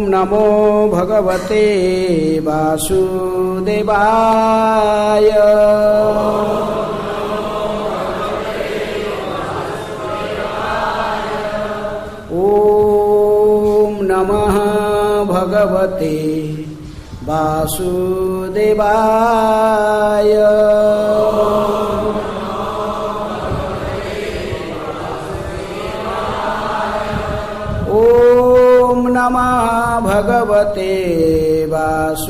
नमो भगवते वासुदेवाय। ओम नमः भगवते वासुदेवाय। ओम नमः भगवते वासुदेवाय।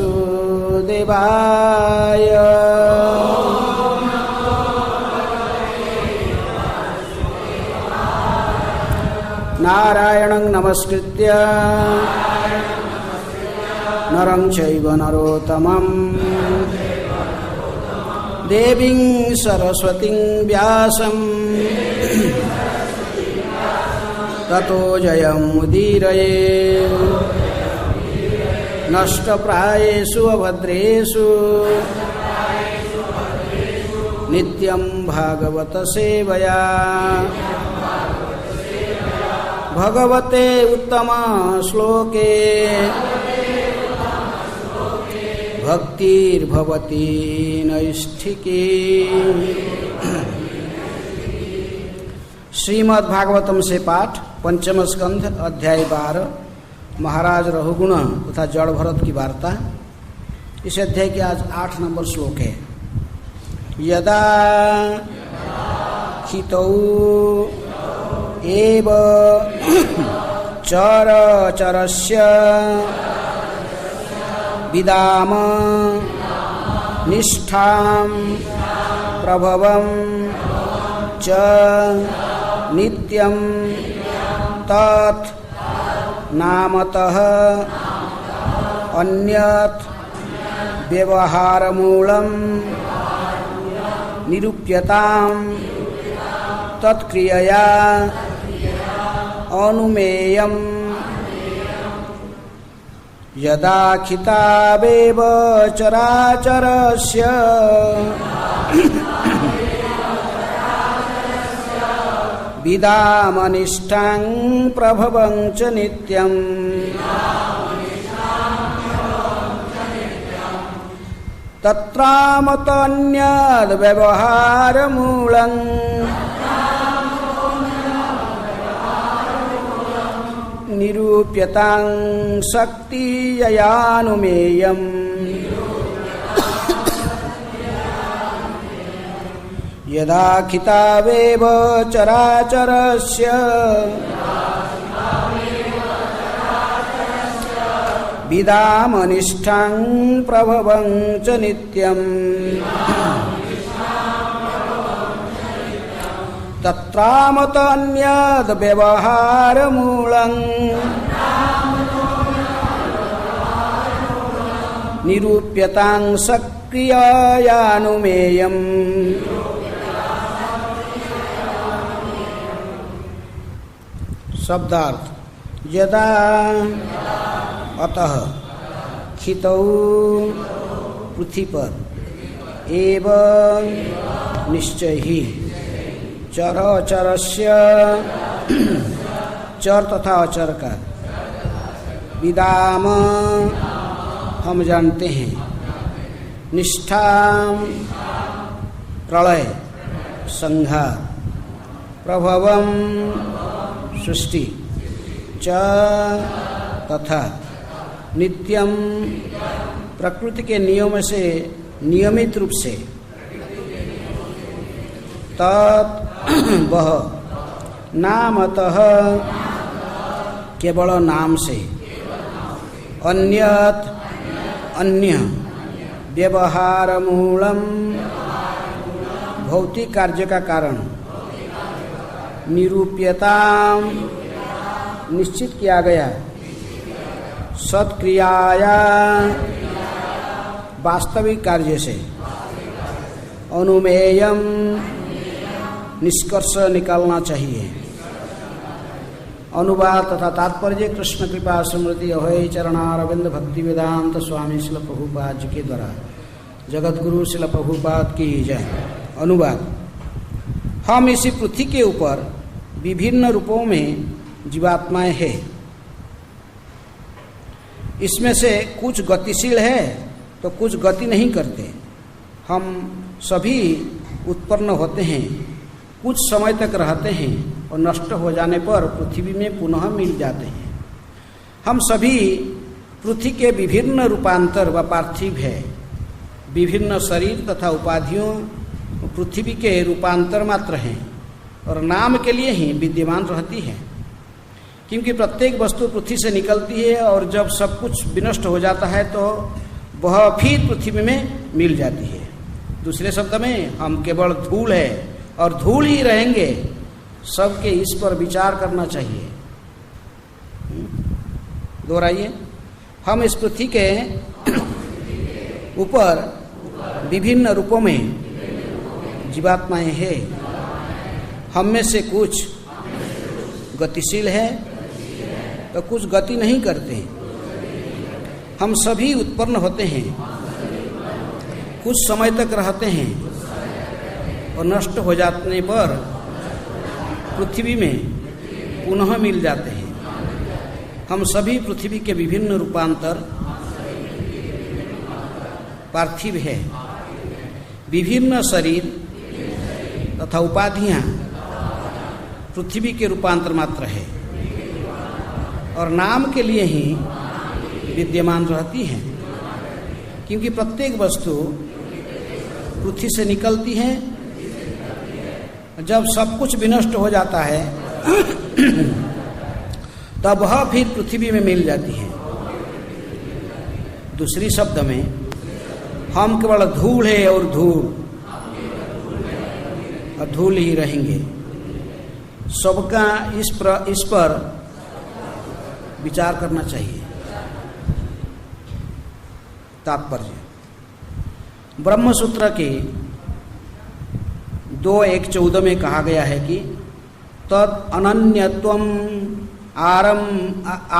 नारायणं नमस्कृत्य नरं चैव नरोत्तमं देवीं सरस्वतीं व्यासं ततो जयमुदीरये। नष्टप्रायेषु अभद्रेषु नित्यं भागवत सेवया भगवते उत्तम श्लोके भक्तिर्भवति नैष्ठिकी। श्रीमद् भागवतम से पाठ पंचम स्कंध अध्याय 12 महाराज रघुगुण तथा जड़ भरत की वार्ता। इस अध्याय के आज 8 नंबर श्लोक है। यदा हितौ एव चरचरस्य विदाम निष्ठां प्रभवं च नित्यं तत् नामतः अन्यत् व्यवहारमूलं निरूप्यतां तत्क्रियया अनुमेयम्। यदा खितावेव चराचरस्य विदामनिष्ठां प्रभवं च नित्यं तत्रामतन्यद् व्यवहारमूलं निरूप्यतां शक्तिययानुमेयम्। यदा खितावेव चराचरस्य विदामनिष्ठां प्रभवं च नित्यम् तत्रामतन्यद् व्यवहारमूलं निरूप्यतां सक्रिययानुमेयम्। शब्दार्थ। यदा अतः खितौ पृथ्वी पर एवं निश्चय ही चरचरस्य चर तथा अचर का विदाम हम जानते हैं निष्ठा प्रलय संहार प्रभवम सृष्टि च तथा नित्यम प्रकृति के नियम से नियमित रूप से तत् वह नामतः केवल नाम से अन्यत अन्य व्यवहार मूलम भौतिक कार्य का कारण निरूप्यता निश्चित किया गया सत्क्रियाया वास्तविक कार्य से अनुमेयम निष्कर्ष निकालना चाहिए। अनुवाद तथा तात्पर्य कृष्ण कृपा स्मृति अभय चरणारविंद भक्ति वेदांत स्वामी शिल प्रभुपाद जी के द्वारा जगत गुरु शिल प्रभुपाद की जय। अनुवाद। हम इसी पृथ्वी के ऊपर विभिन्न रूपों में जीवात्माएं हैं। इसमें से कुछ गतिशील है तो कुछ गति नहीं करते। हम सभी उत्पन्न होते हैं, कुछ समय तक रहते हैं और नष्ट हो जाने पर पृथ्वी में पुनः मिल जाते हैं। हम सभी पृथ्वी के विभिन्न रूपांतर व पार्थिव है। विभिन्न शरीर तथा उपाधियों पृथ्वी के रूपांतर मात्र हैं और नाम के लिए ही विद्यमान रहती है, क्योंकि प्रत्येक वस्तु पृथ्वी से निकलती है और जब सब कुछ विनष्ट हो जाता है तो वह फिर पृथ्वी में मिल जाती है। दूसरे शब्द में हम केवल धूल है और धूल ही रहेंगे। सबके इस पर विचार करना चाहिए। दोहराइए, हम इस पृथ्वी के ऊपर विभिन्न रूपों में जीवात्माएं हैं। हम में से कुछ गतिशील है तो कुछ गति नहीं करते। हम सभी उत्पन्न होते हैं, कुछ समय तक रहते हैं और नष्ट हो जाने पर पृथ्वी में पुनः मिल जाते हैं। हम सभी पृथ्वी के विभिन्न रूपांतर पार्थिव है। विभिन्न शरीर तथा उपाधियां पृथ्वी के रूपांतर मात्र है और नाम के लिए ही विद्यमान रहती है, क्योंकि प्रत्येक वस्तु पृथ्वी से निकलती है। जब सब कुछ विनष्ट हो जाता है तब वह फिर पृथ्वी में मिल जाती है। दूसरी शब्द में हम केवल धूल है और धूल ही रहेंगे। सबका इस पर विचार करना चाहिए। तात्पर्य, ब्रह्म सूत्र के 2:1-14 में कहा गया है कि तद अनन्यत्वम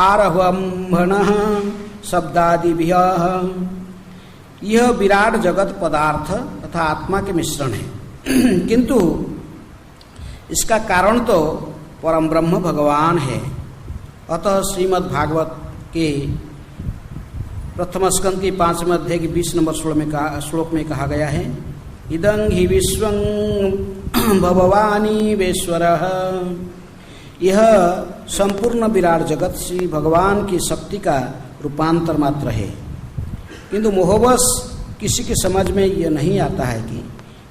आरहम्भणः शब्दादिभ्यः, यह विराट जगत पदार्थ तथा आत्मा के मिश्रण है, किंतु इसका कारण तो परम ब्रह्म भगवान है। अतः श्रीमद् भागवत के प्रथम स्कंद की 5वें अध्याय की 20 नंबर श्लोक में कहा गया है, इदं हि विश्वं भगवानी वेश्वरः। यह संपूर्ण विराट जगत श्री भगवान की शक्ति का रूपांतर मात्र है, किंतु मोहवश किसी की समझ में यह नहीं आता है कि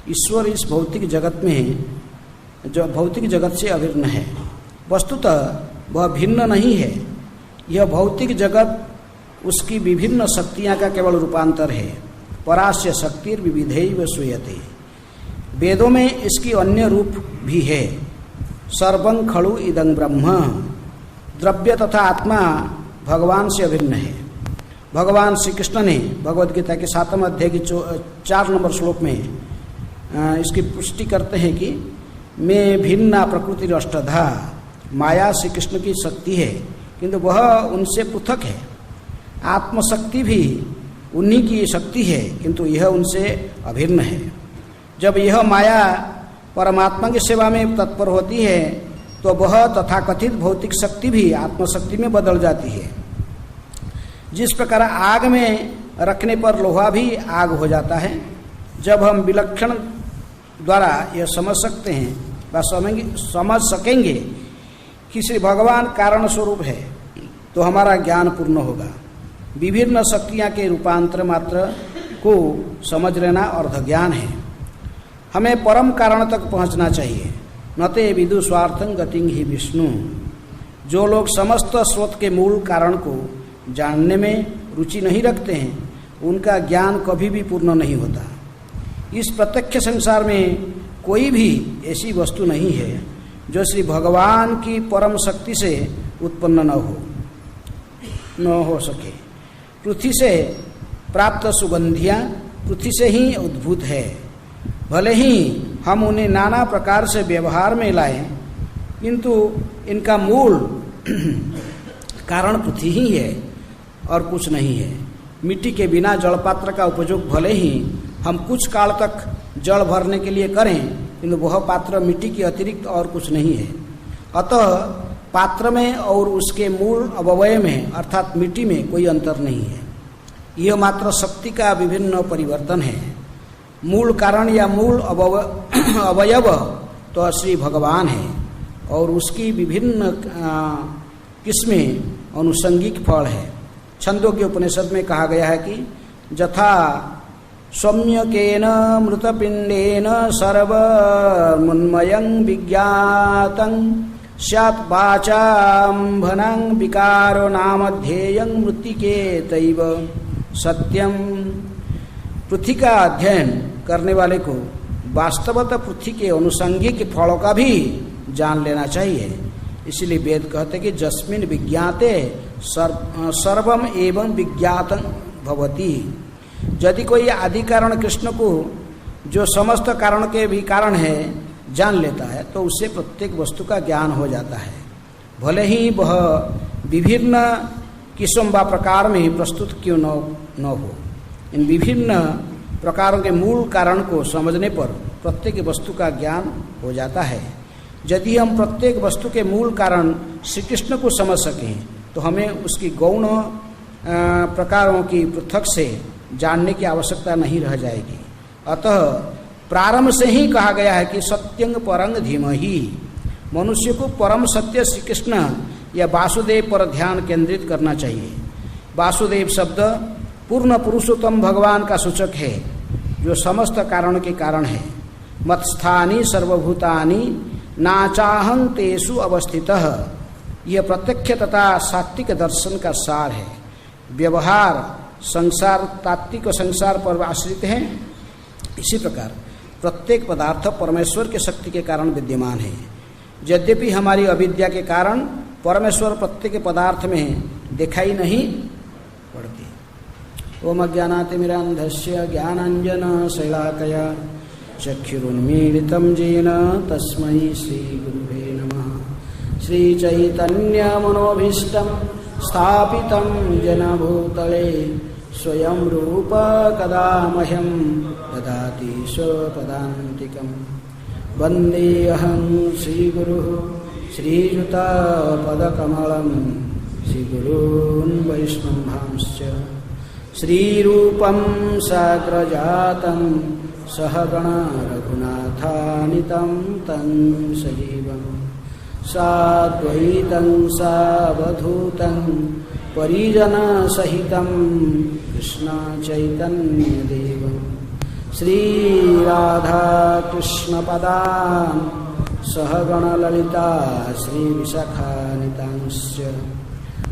ईश्वर इस भौतिक जगत में जो भौतिक जगत से अभिन्न है। वस्तुतः वह भिन्न नहीं है। यह भौतिक जगत उसकी विभिन्न शक्तियां का केवल रूपांतर है। परास्य शक्तिर विविधैव श्रूयते। वेदों में इसकी अन्य रूप भी है। सर्वं खलु इदं ब्रह्म। द्रव्य तथा आत्मा भगवान से अभिन्न है। भगवान श्री कृष्ण ने भगवद गीता के 7वें अध्याय की 4 नंबर श्लोक में इसकी पुष्टि करते हैं कि मैं भिन्ना प्रकृति अष्टधा। माया श्री कृष्ण की शक्ति है, किंतु वह उनसे पृथक है। आत्मशक्ति भी उन्हीं की शक्ति है, किंतु यह उनसे अभिन्न है। जब यह माया परमात्मा की सेवा में तत्पर होती है तो वह तथाकथित भौतिक शक्ति भी आत्मशक्ति में बदल जाती है। जिस प्रकार आग में रखने पर लोहा भी आग हो जाता है। जब हम विलक्षण द्वारा यह समझ सकते हैं व समझ सकेंगे कि श्री भगवान कारण स्वरूप है तो हमारा ज्ञान पूर्ण होगा। विभिन्न शक्तियाँ के रूपांतर मात्र को समझ लेना अर्ध ज्ञान है। हमें परम कारण तक पहुँचना चाहिए। न ते विदु स्वार्थं गतिं हि विष्णु। जो लोग समस्त स्रोत के मूल कारण को जानने में रुचि नहीं रखते हैं, उनका ज्ञान कभी भी पूर्ण नहीं होता। इस प्रत्यक्ष संसार में कोई भी ऐसी वस्तु नहीं है जो श्री भगवान की परम शक्ति से उत्पन्न न हो सके। पृथ्वी से प्राप्त सुगंधियाँ पृथ्वी से ही उद्भूत है। भले ही हम उन्हें नाना प्रकार से व्यवहार में लाएं, किंतु इनका मूल कारण पृथ्वी ही है और कुछ नहीं है। मिट्टी के बिना जलपात्र का उपयोग भले ही हम कुछ काल तक जल भरने के लिए करें, किंतु वह पात्र मिट्टी के अतिरिक्त और कुछ नहीं है। अतः पात्र में और उसके मूल अवयव में अर्थात मिट्टी में कोई अंतर नहीं है। यह मात्र शक्ति का विभिन्न परिवर्तन है। मूल कारण या मूल अवयव तो श्री भगवान है और उसकी विभिन्न किस्में अनुषंगिक फल है। छंदों के उपनिषद में कहा गया है कि जथा सौम्यकेन मृतपिंडेन सर्वमुन्मयं विज्ञातं स्यात् वाचाम्भनं विकारो नामध्येयं मृत्तिकेतैव सत्यम। पृथ्वी का अध्ययन करने वाले को वास्तवतः पृथ्वी के अनुषंगिक फलों का भी जान लेना चाहिए। इसलिए वेद कहते कि जस्मिन् विज्ञाते सर्वम एवं विज्ञातं भवति। यदि कोई आदि कारण कृष्ण को जो समस्त कारण के भी कारण है जान लेता है तो उससे प्रत्येक वस्तु का ज्ञान हो जाता है, भले ही वह विभिन्न किस्म व प्रकार में प्रस्तुत क्यों न हो। इन विभिन्न प्रकारों के मूल कारण को समझने पर प्रत्येक वस्तु का ज्ञान हो जाता है। यदि हम प्रत्येक वस्तु के मूल कारण श्री कृष्ण को समझ सकें तो हमें उसकी गौण प्रकारों की पृथक से जानने की आवश्यकता नहीं रह जाएगी। अतः प्रारंभ से ही कहा गया है कि सत्यंग परंग धीमहि। मनुष्य को परम सत्य श्री कृष्ण या वासुदेव पर ध्यान केंद्रित करना चाहिए। वासुदेव शब्द पूर्ण पुरुषोत्तम भगवान का सूचक है जो समस्त कारण के कारण है। मत्स्थानी सर्वभूतानि नाचाहं तेषु अवस्थितः। यह प्रत्यक्ष तथा सात्विक दर्शन का सार है। व्यवहार संसार तात्विक संसार पर आश्रित है। इसी प्रकार प्रत्येक पदार्थ परमेश्वर के शक्ति के कारण विद्यमान है। यद्यपि हमारी अविद्या के कारण परमेश्वर प्रत्येक पदार्थ में दिखाई नहीं पड़ती। ओम अज्ञानातिमिरान्धस्य ज्ञानाञ्जनशलाकया चक्षुरुन्मीलितं येन तस्मै श्रीगुरुवे नमः। श्रीचैतन्यमनोभीष्टं स्थापितं येन स्वयं रूप कदा मह्यं ददाति स्वपदान्तिकं। वन्देऽहं श्रीगुरुः श्रीयुतपदकमलं श्रीगुरून् वैष्णवांश्च। श्रीरूपं साग्रजातं सहगण रघुनाथानितं तं सजीवं साद्वैतं सावधूतं परिजनसहितं कृष्ण चैतन्यदेवं श्रीराधाकृष्णपदान् सहगणललिता श्रीविशाखानितांश्च।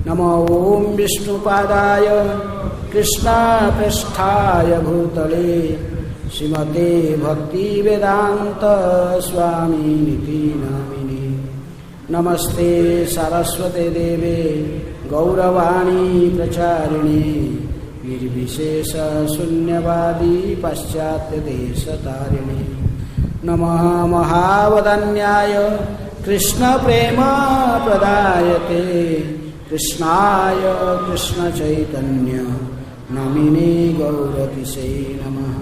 नमो ॐ विष्णुपादाय कृष्णप्रेष्ठाय भूतले श्रीमते भक्तिवेदान्त स्वामिनिति नामिने। नमस्ते सरस्वते देवे गौरवाणी प्रचारिणे निर्विशेष शून्यवादी पाश्चात्य देशतारिणे। नमः महावदन्याय कृष्ण प्रेम प्रदायते कृष्णाय कृष्ण चैतन्य नामिने गौरतिसे नमः।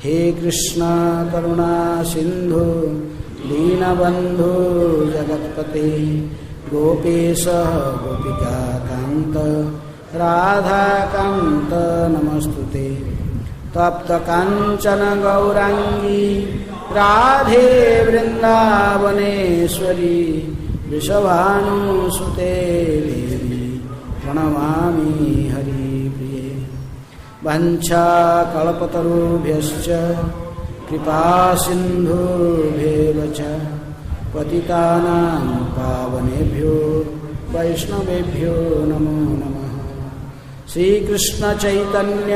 हे कृष्ण करुणा सिंधु दीनबंधु जगत्पते गोपेश गोपिका कांत राधाकांत नमस्तुते। तप्त कांचन गौरांगी राधे वृंदावनेश्वरी वृषभानुसुते देवी प्रणमामि हरिप्रिये। वंशाकल्पतरुभ्यश्च कृपा सिन्धुभ्येव च पतितानां पावनेभ्यो वैष्णवेभ्यो नमो नमः। श्रीकृष्ण चैतन्य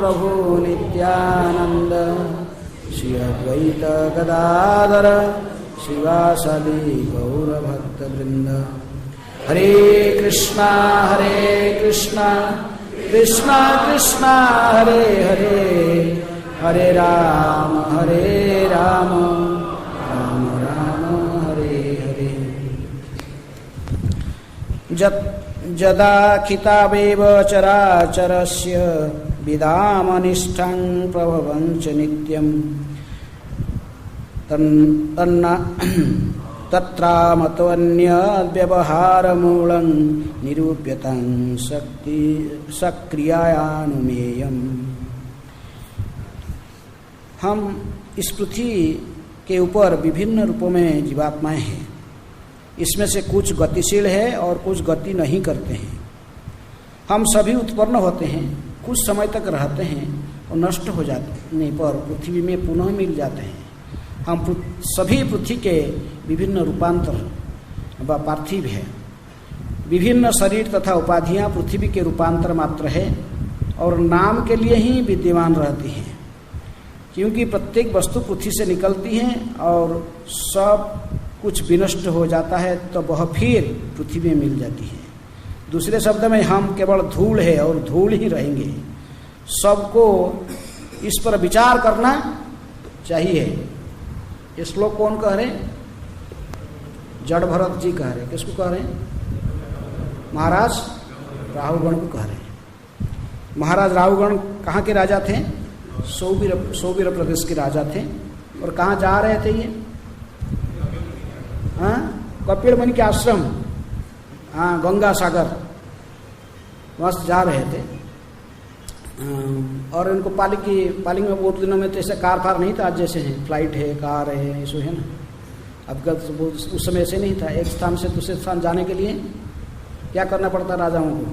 प्रभु नित्यानंद श्री अद्वैत गदाधर शिवासादि गौरभक्तवृंद। हरे कृष्णा कृष्णा कृष्णा हरे हरे हरे राम राम राम हरे हरे। जदा खितावेव चराचरस्य विदामनिष्ठां प्रभवं च नित्यं तत्रामतोऽन्यव्यवहारमूलं निरूप्यतं शक्ति सक्रियानुमेयम्। हम इस पृथ्वी के ऊपर विभिन्न रूपों में जीवात्माएं हैं। इसमें से कुछ गतिशील है और कुछ गति नहीं करते हैं। हम सभी उत्पन्न होते हैं, कुछ समय तक रहते हैं और नष्ट हो जाने पर पृथ्वी में पुनः मिल जाते हैं। हम सभी पृथ्वी के विभिन्न रूपांतर व पार्थिव है। विभिन्न शरीर तथा उपाधियां पृथ्वी के रूपांतर मात्र है और नाम के लिए ही विद्यमान रहती हैं, क्योंकि प्रत्येक वस्तु पृथ्वी से निकलती है और सब कुछ विनष्ट हो जाता है तो वह फिर पृथ्वी में मिल जाती है। दूसरे शब्द में हम केवल धूल है और धूल ही रहेंगे। सबको इस पर विचार करना चाहिए। ये श्लोक कौन कह रहे? जड़ भरत जी कह रहे। किसको कह रहे? महाराज राहुगण को कह रहे। महाराज राहुगण कहाँ के राजा थे? सौवीर प्रदेश के राजा थे। और कहाँ जा रहे थे ये? कपिल मुनि के आश्रम, गंगा सागर, वहाँ जा रहे थे। और इनको पालिंग में बहुत दिनों में तो ऐसे कार फार नहीं था, आज जैसे हैं फ्लाइट है, कार है, ऐसे है ना। अब उस समय ऐसे नहीं था। एक स्थान से दूसरे स्थान जाने के लिए क्या करना पड़ता राजाओं को?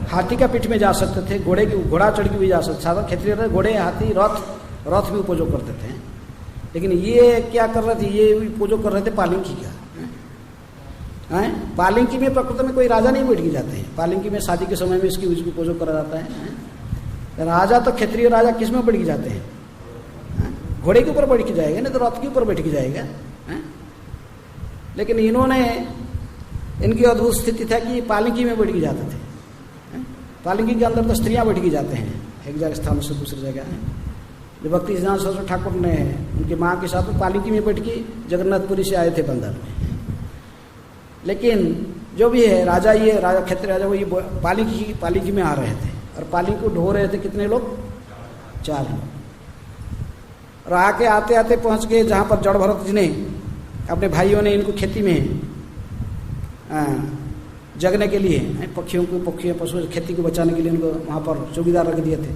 हाथी का पीठ में जा सकते थे, घोड़ा चढ़ के भी जा सकते। साधारण क्षेत्रीय घोड़े, हाथी, रथ भी उपयोग करते थे। लेकिन ये क्या कर रहे थे? ये उपयोग कर रहे थे पालिंकी का। पालिंकी में प्रकृति में कोई राजा नहीं बैठ के जाते हैं। पालिंकी में शादी के समय में इसकी उपयोग करा जाता है। राजा तो क्षेत्रीय राजा किस में बैठ के जाते हैं? घोड़े के ऊपर बैठ के जाएगा, नहीं तो रथ के ऊपर बैठ के जाएगा। लेकिन इन्होंने, इनकी अद्भुत स्थिति था कि पालिंकी में बैठ के जाते थे। पालिंकी के अंदर तो स्त्रियां बैठ के जाते हैं एक जगह स्थान से दूसरी जगह। जो भक्ति सिद्धांत सरस्वती ठाकुर ने उनकी माँ के साथ पालिंकी में बैठ के जगन्नाथपुरी से आए थे बंदर में। लेकिन जो भी है राजा, ये राजा क्षेत्रीय राजा, वो ये पालिंकी में आ रहे थे और पालिंकी को ढो रहे थे। कितने लोग? 4 लोग। और आके आते आते पहुंच गए जहाँ पर जड़ भरत जी ने, अपने भाइयों ने इनको खेती में जगने के लिए, पक्षियों पशु खेती को बचाने के लिए इनको वहाँ पर चौकीदार रख दिए थे।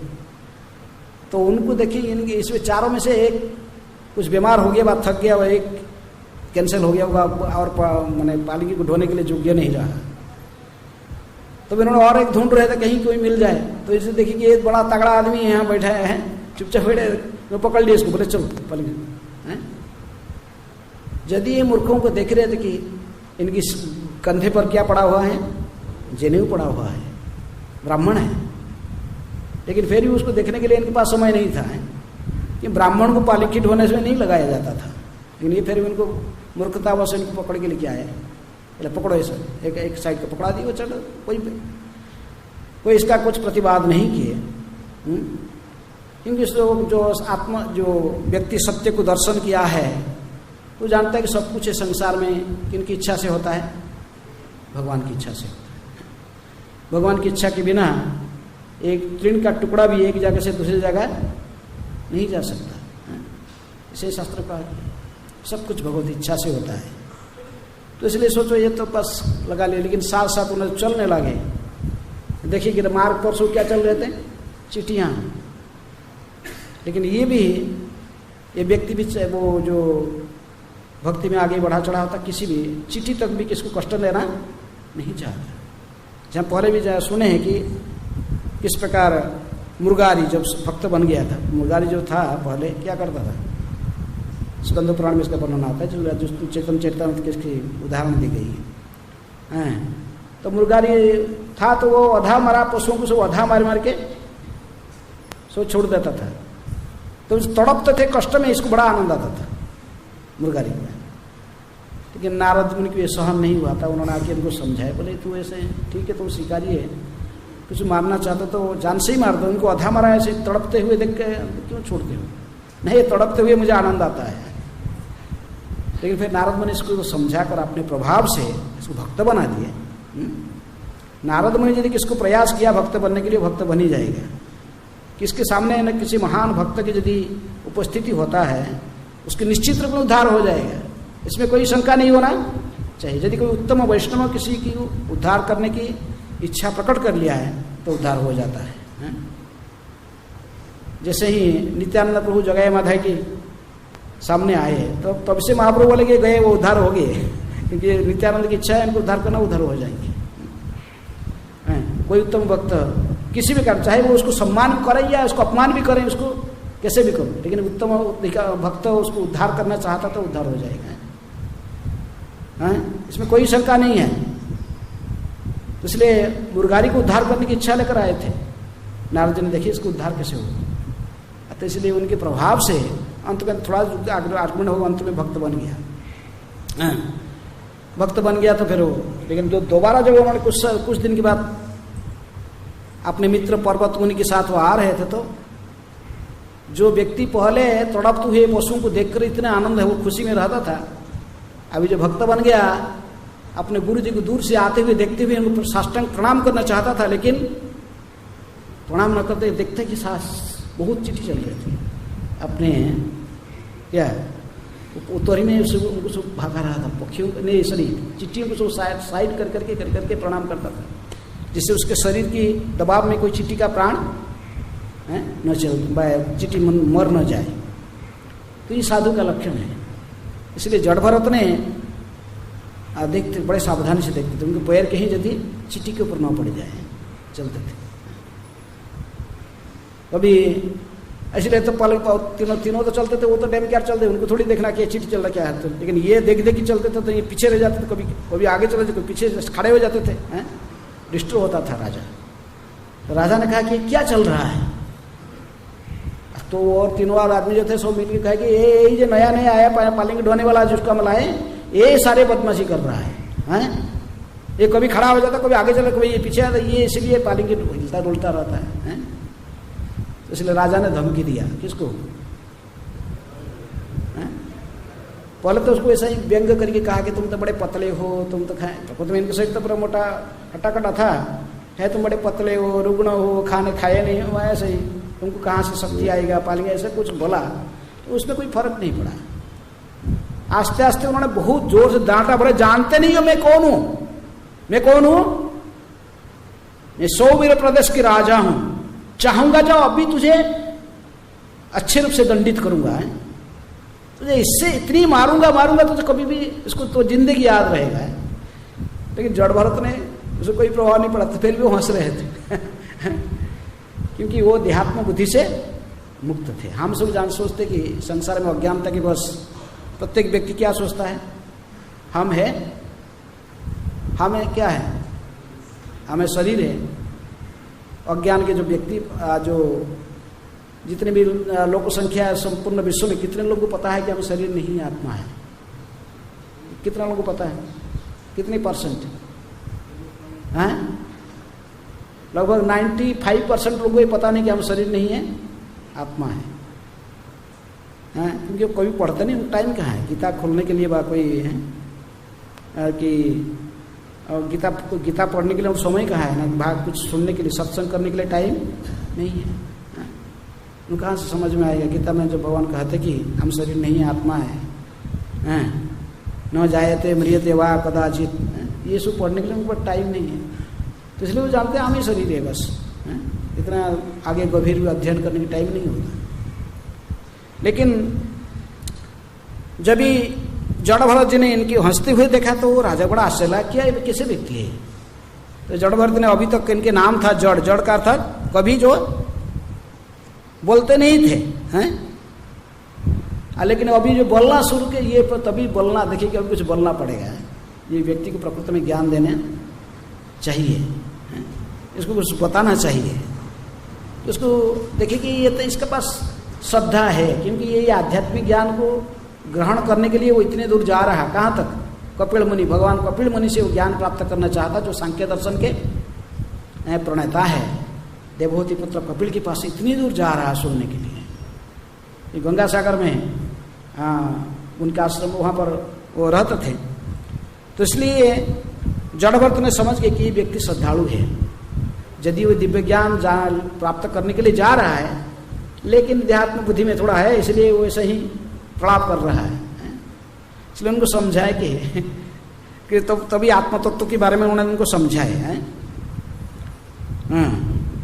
तो उनको देखिए, इनके इसमें चारों में से एक कुछ बीमार हो गया, बात थक गया, वह एक कैंसिल हो गया होगा और मैंने पालिंकी को ढोने के लिए योग्य नहीं रहा। तो इन्होंने और एक ढूंढ रहे थे कहीं कोई मिल जाए। तो इसे देखिए कि एक बड़ा तगड़ा आदमी यहाँ बैठा है, चुपचाप बैठे, मैं पकड़ लिया इसको, बोले चलो पालिंकी। यदि ये मूर्खों को देख रहे थे कि इनकी कंधे पर क्या पड़ा हुआ है? जनेऊ पड़ा हुआ है, ब्राह्मण है। लेकिन फिर भी उसको देखने के लिए इनके पास समय नहीं था कि ब्राह्मण को पालिंकी ढोने से नहीं लगाया जाता था। लेकिन ये फिर भी उनको मूर्खतावश इनको पकड़ के लेके आए। पकड़ो ऐसा, एक साइड को पकड़ा दी, वो चलो कोई इसका कुछ प्रतिवाद नहीं किए। क्योंकि जो व्यक्ति सत्य को दर्शन किया है वो जानता है कि सब कुछ संसार में किनकी इच्छा से होता है? भगवान की इच्छा से होता है। भगवान की इच्छा के बिना एक तृण का टुकड़ा भी एक जगह से दूसरी जगह नहीं जा सकता। इसे शास्त्र का सब कुछ भगवत इच्छा से होता है। तो इसलिए सोचो ये तो बस लगा ले। लेकिन साथ साथ उन्हें चलने लगे। देखिए कि मार्ग पर सब क्या चल रहे थे? चिट्ठियाँ। लेकिन ये व्यक्ति भी, वो जो भक्ति में आगे बढ़ा चढ़ा होता, किसी भी चिट्ठी तक भी किसको कष्ट लेना नहीं चाहता। जहाँ पहले भी सुने हैं कि किस प्रकार मुर्गारी जब भक्त बन गया था, मुर्गारी जो था पहले क्या करता था? स्कंद पुराण में इसका वर्णन आता है, जो चेतन चेतन किसकी उदाहरण दी गई है। तो मुर्गारी था तो वो अधा मरा पशुओं को सब अधा मार के सो छोड़ देता था। तो तड़पते थे कष्ट में, इसको बड़ा आनंद आता था मुर्गारी में। लेकिन नारद मुनि को ये सहन नहीं हुआ था। उन्होंने आके इनको समझाया, बोले तू ऐसे ठीक है, तुम शिकारी है, कुछ मारना चाहते तो जान से ही मार दो। उनको अधा मरा ऐसे तड़पते हुए देख के क्यों छोड़ते हो? नहीं, तड़पते हुए मुझे आनंद आता है। लेकिन फिर नारद मुनि इसको समझा कर अपने प्रभाव से इसको भक्त बना दिए। नारद मुनि यदि किसको प्रयास किया भक्त बनने के लिए, भक्त बन ही जाएगा। किसके सामने न किसी महान भक्त की यदि उपस्थिति होता है उसके निश्चित रूप में उद्धार हो जाएगा, इसमें कोई शंका नहीं होना चाहिए। यदि कोई उत्तम वैष्णव किसी की उद्धार करने की इच्छा प्रकट कर लिया है तो उद्धार हो जाता है। जैसे ही नित्यानंद प्रभु जगह माधव की सामने आए तो तब से महाप्रभु बोले कि गए वो उद्धार हो गए, क्योंकि नित्यानंद की इच्छा है इनको उद्धार करना, उद्धार हो जाएंगे। कोई उत्तम भक्त किसी भी कारण, चाहे वो उसको सम्मान करें या उसको अपमान भी करें, उसको कैसे भी करो, लेकिन उत्तम भक्त उसको उद्धार करना चाहता तो उद्धार हो जाएगा। इसमें कोई शंका नहीं है। इसलिए मुरारी को उद्धार करने की इच्छा लेकर आए थे नारद जी ने, देखिए इसको उद्धार कैसे हो। तो इसलिए उनके प्रभाव से अंत में थोड़ा आगमन हो, अंत में भक्त बन गया। भक्त बन गया तो फिर वो, लेकिन दोबारा जब उन्होंने कुछ दिन के बाद अपने मित्र पर्वत मुनि के साथ वो आ रहे थे, तो जो व्यक्ति पहले तड़पते हुए पशुओं को देखकर इतने आनंद है, वो खुशी में रहता था, अभी जो भक्त बन गया अपने गुरु जी को दूर से आते हुए देखते हुए उनको साष्टांग प्रणाम करना चाहता था, लेकिन प्रणाम न करते देखते कि बहुत चिट्ठी चल रही थी अपने क्या उत्तरी में उनको सब भागा रहा था, पक्षियों नहीं सॉरी चिट्ठियों को सब साइड कर करके प्रणाम करता था, जिससे उसके शरीर की दबाव में कोई चिट्ठी का प्राण न चल, चिट्ठी मर न जाए। तो ये साधु का लक्षण है। इसलिए जड़ भरत ने देखते बड़े सावधानी से देखते थे, उनके पैर कहीं यदि चिट्ठी के ऊपर न पड़ जाए, चलते थे। अभी इसलिए तो पहले तीनों तो चलते थे, वो तो डैम क्या चलते, उनको थोड़ी देखना कि चिट्ठी चल रहा क्या है, तो लेकिन ये देख के चलते थे तो ये पीछे रह जाते थे, कभी आगे चलते थे, कभी पीछे खड़े हो जाते थे, डिस्टर्ब होता था राजा। तो राजा ने कहा कि क्या चल रहा है, तो और तीनों आदमी जो थे सब मिलकर कहा कि ये जो नया आया पालेंगे ढोने वाला जिसका मलाए, ये सारे बदमाशी कर रहा है, ये कभी खड़ा हो जाता, कभी आगे चला, कभी ये पीछे आता, ये इसलिए पालेंगे हिलता डुलता रहता है। इसलिए राजा ने धमकी दिया किसको, पहले तो उसको ऐसा ही व्यंग करके कहा कि तुम तो बड़े पतले हो, तुम तो खाए, तो तुम इनके सहित तो बड़ा मोटा हट्टा-कट्टा था, है तुम बड़े पतले हो, रुग्ण हो, खाए नहीं हो, ऐसे ही तुमको कहाँ से शक्ति आएगा, पालेंगे, ऐसा कुछ बोला। तो उसमें कोई फर्क नहीं पड़ा। आस्ते आस्ते उन्होंने बहुत जोर से डांटा, बोले जानते नहीं हो मैं कौन हूं, मैं कौन हूं, मैं सौवीर प्रदेश के राजा हूं, चाहूंगा जाओ अभी तुझे अच्छे रूप से दंडित करूंगा, तुझे इससे इतनी मारूंगा तुझे कभी भी इसको तो जिंदगी याद रहेगा। लेकिन जड़ भरत ने उसे कोई प्रभाव नहीं पड़ा, फिर भी वो हंस रहे थे क्योंकि वो देहात्म बुद्धि से मुक्त थे। हम सब सोचते कि संसार में अज्ञानता की बस प्रत्येक व्यक्ति क्या सोचता है, हम है, हमें क्या है, हमें शरीर है। अज्ञान के जो व्यक्ति जो जितने भी लोक संख्या है संपूर्ण विश्व में, कितने लोगों को पता है कि हम शरीर नहीं आत्मा है, कितना लोगों को पता है, कितने % हैं? लगभग 95% लोगों को पता नहीं कि हम शरीर नहीं है, आत्मा है, क्योंकि कोई पढ़ते नहीं, टाइम कहाँ है गीता खोलने के लिए कोई है कि गीता पढ़ने के लिए समय कहाँ है, ना भाग कुछ सुनने के लिए, सत्संग करने के लिए टाइम नहीं है। उन कहाँ से समझ में आएगा गीता में जो भगवान कहते कि हम शरीर नहीं आत्मा है, न जायते म्रियते वा कदाचित, ये सब पढ़ने के लिए उनको टाइम नहीं है। तो इसलिए वो जानते हैं हम ही शरीर है बस, इतना आगे गंभीर अध्ययन करने की टाइम नहीं होता। लेकिन जब भी जड़ भरत जी ने इनकी हंसते हुए देखा तो वो राजा बड़ा आश्चर्य किया, ये कैसे व्यक्ति है। तो जड़ भरत ने, अभी तक इनके नाम था जड़, जड़ का था कभी जो बोलते नहीं थे, लेकिन अभी जो बोलना शुरू किया, ये तभी बोलना, देखिए कि अभी कुछ बोलना पड़ेगा। ये व्यक्ति को प्रकृति में ज्ञान देना चाहिए, इसको कुछ बताना चाहिए। तो इसको देखिए कि ये तो इसके पास श्रद्धा है, क्योंकि ये आध्यात्मिक ज्ञान को ग्रहण करने के लिए वो इतने दूर जा रहा है। कहाँ तक? कपिल मुनि, भगवान कपिल मुनि से वो ज्ञान प्राप्त करना चाहता, जो सांख्य दर्शन के प्रणेता है। देवहूति पुत्र कपिल के पास इतनी दूर जा रहा है सुनने के लिए। ये गंगा सागर में उनका आश्रम, वहाँ पर वो रहते थे। तो इसलिए जड़भरत ने समझ गए कि ये व्यक्ति श्रद्धालु है, यदि वो दिव्य ज्ञान प्राप्त करने के लिए जा रहा है, लेकिन देहात्म बुद्धि में थोड़ा है, इसलिए वो ऐसे ही कड़ाप कर रहा है। इसलिए उनको समझाए कि तभी आत्म तत्व के बारे में उन्होंने उनको समझाए हैं।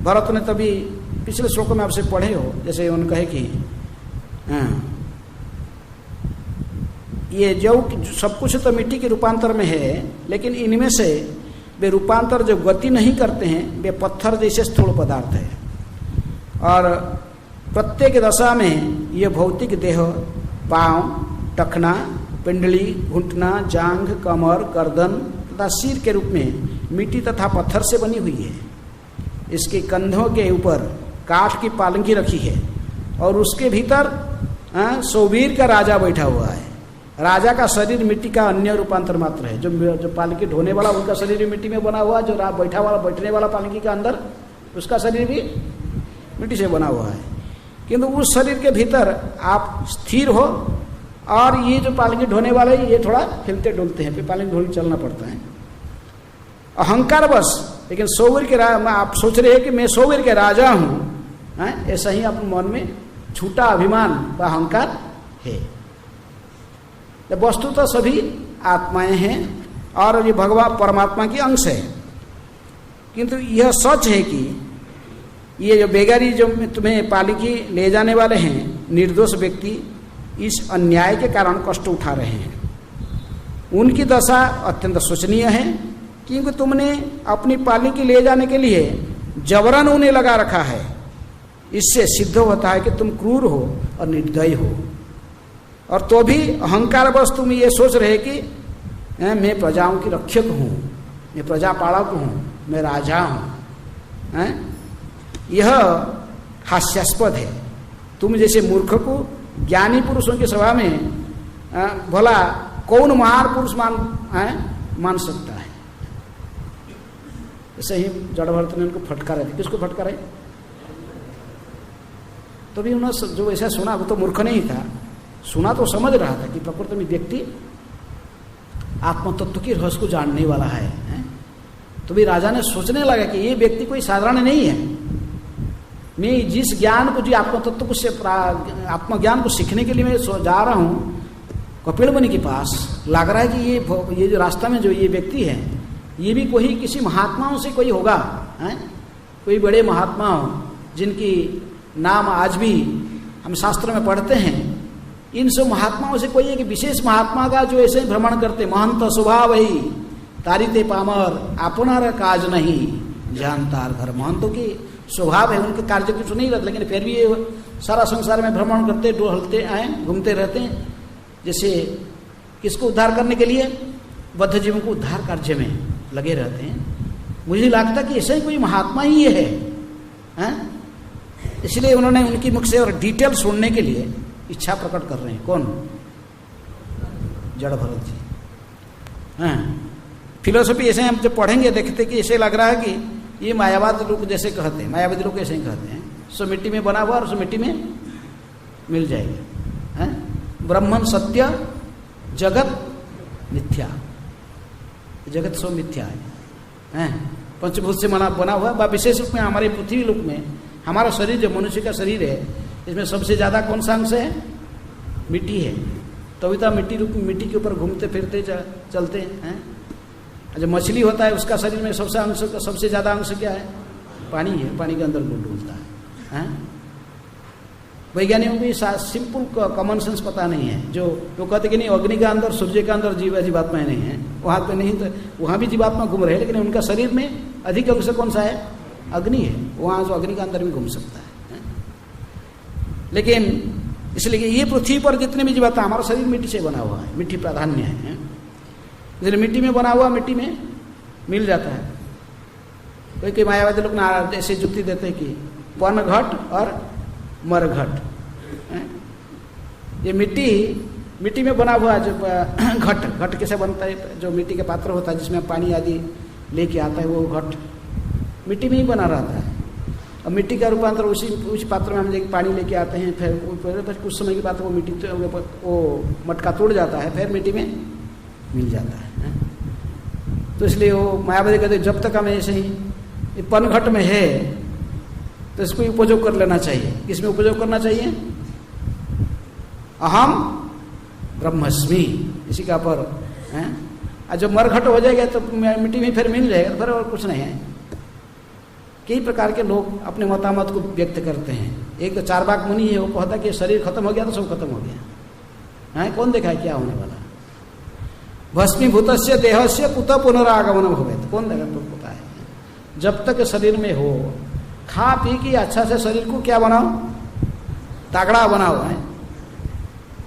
भरत ने तभी पिछले श्लोकों में आपसे पढ़े हो, जैसे उन्होंने कहे कि ये जो सब कुछ तो मिट्टी के रूपांतर में है, लेकिन इनमें से वे रूपांतर जो गति नहीं करते हैं वे पत्थर जैसे स्थूल पदार्थ है। और प्रत्येक दशा में ये भौतिक देह पांव, टखना, पिंडली, घुटना, जांघ, कमर, गर्दन तथा सिर के रूप में मिट्टी तथा पत्थर से बनी हुई है। इसके कंधों के ऊपर काठ की पालंकी रखी है और उसके भीतर सोवीर का राजा बैठा हुआ है। राजा का शरीर मिट्टी का अन्य रूपांतर मात्र है। जो पालकी ढोने वाला उनका शरीर भी मिट्टी में बना हुआ है, जो बैठने वाला पालकी का अंदर उसका शरीर भी मिट्टी से बना हुआ है। किंतु उस शरीर के भीतर आप स्थिर हो और ये जो पालकी ढोने वाले ये थोड़ा हिलते डुलते हैं, फिर पालकी ढोल चलना पड़ता है अहंकार बस। लेकिन सोवीर के आप सोच रहे हैं कि मैं सोवीर के राजा हूं, ऐसा ही अपने मन में झूठा अभिमान व अहंकार है। वस्तु तो सभी आत्माएं हैं और ये भगवान परमात्मा की अंश है। किंतु यह सच है कि ये जो बेगारी जो तुम्हें पालकी ले जाने वाले हैं, निर्दोष व्यक्ति इस अन्याय के कारण कष्ट उठा रहे हैं। उनकी दशा अत्यंत शोचनीय है, क्योंकि तुमने अपनी पालकी ले जाने के लिए जबरन उन्हें लगा रखा है। इससे सिद्ध होता है कि तुम क्रूर हो और निर्दयी हो। और तो भी अहंकार बस तुम ये सोच रहे कि मैं प्रजाओं की रक्षक हूँ, मैं प्रजा पालक हूँ, मैं राजा हूँ। यह हास्यास्पद है। तुम जैसे मूर्ख को ज्ञानी पुरुषों की सभा में भला कौन महान पुरुष मान सकता है। ऐसे ही जड़ भरत ने उनको फटकारा है। किसको फटकारा है? तो भी उन्होंने जो ऐसा सुना वो तो मूर्ख नहीं था, सुना तो समझ रहा था कि प्रकृति में व्यक्ति आत्म तत्व की रहस्य को जानने वाला है। तो भी राजा ने सोचने लगा कि ये व्यक्ति कोई साधारण नहीं है। मैं जिस ज्ञान को, जो आत्म तत्व को से आत्मज्ञान को सीखने के लिए मैं जा रहा हूँ कपिल मुनि के पास, लग रहा है कि ये जो रास्ता में जो ये व्यक्ति है ये भी कोई किसी महात्माओं से कोई होगा, कोई बड़े महात्मा हो जिनकी नाम आज भी हम शास्त्र में पढ़ते हैं। इन सब महात्माओं से कोई एक विशेष महात्मा का जो ऐसे भ्रमण करते, महंत स्वभाव ही तारिते पामर अपनार काज नहीं जानतार घर। महंतों की स्वभाव है, उनके कार्य कुछ नहीं रहते, लेकिन फिर भी ये सारा संसार में भ्रमण करते, डोलते आए, घूमते रहते हैं। जैसे किसको उद्धार करने के लिए? बद्ध जीवों को उद्धार कार्य में लगे रहते हैं। मुझे लगता कि ऐसा ही कोई महात्मा ही है, इसलिए उन्होंने उनकी मुख से और डिटेल सुनने के लिए इच्छा प्रकट कर रहे हैं। कौन? जड़ भरत जी। फिलोसफी ऐसे हम जब पढ़ेंगे देखते कि ऐसे लग रहा है कि ये मायावाद लोग जैसे कहते हैं, मायावादी लोग ऐसे ही कहते हैं, सो मिट्टी में बना हुआ और सो मिट्टी में मिल जाएगा। ब्रह्मन सत्य, जगत मिथ्या। जगत सो मिथ्या है। पंचभूत से बना हुआ। विशेष रूप में हमारे पृथ्वी लोक में हमारा शरीर जो मनुष्य का शरीर है, इसमें सबसे ज्यादा कौन सा अंश है? मिट्टी है। तभी तो मिट्टी के ऊपर घूमते फिरते चलते हैं। जो मछली होता है उसका शरीर में सबसे ज्यादा अंश क्या है? पानी है। पानी के अंदर डूबता है। वैज्ञानिकों को सिंपल कॉमन सेंस पता नहीं है। जो कहते कि नहीं अग्नि के अंदर, सूर्य के अंदर जीवात्माएं नहीं है, वहां पे नहीं, तो वहां भी जीवात्मा घूम रहे हैं, लेकिन उनका शरीर में अधिक अंश कौन सा है? अग्नि है। वहां जो अग्नि के अंदर भी घूम सकता है। लेकिन इसलिए ये पृथ्वी पर जितने भी जीवात्मा, हमारा शरीर मिट्टी से बना हुआ है, मिट्टी प्राधान्य है, इसलिए मिट्टी में बना हुआ मिट्टी में मिल जाता है। कोई मायावादी लोग ऐसे जुक्ति देते हैं कि पन घट और मर घट। ये मिट्टी में बना हुआ जो घट कैसे बनता है? जो मिट्टी का पात्र होता है जिसमें पानी आदि लेके आता है, वो घट मिट्टी में ही बना रहता है। और मिट्टी का रूपांतर उसी पात्र में हम पानी लेके आते हैं, फिर कुछ समय के बाद वो मिट्टी वो मटका तोड़ जाता है, फिर मिट्टी में मिल जाता है। तो इसलिए वो मायावादी कहते जब तक हमें ऐसे ही पनघट में है तो इसको उपयोग कर लेना चाहिए। किसमें उपयोग करना चाहिए? अहम ब्रह्मस्मि, इसी का पर है। और जब मरघट हो जाएगा तो मिट्टी में फिर मिल जाएगा, फिर और कुछ नहीं है। कई प्रकार के लोग अपने मतामत को व्यक्त करते हैं। एक तो चारवाक मुनि है, वो कहता कि शरीर खत्म हो गया तो सब खत्म हो गया है। कौन देखा है क्या होने वाला? भस्मीभूतस्य देहस्य कुत पुनरागमन भवेत्, कौन देखा तो पता है। जब तक शरीर में हो, खा पी के अच्छा से शरीर को क्या बनाओ, तगड़ा बनाओ है।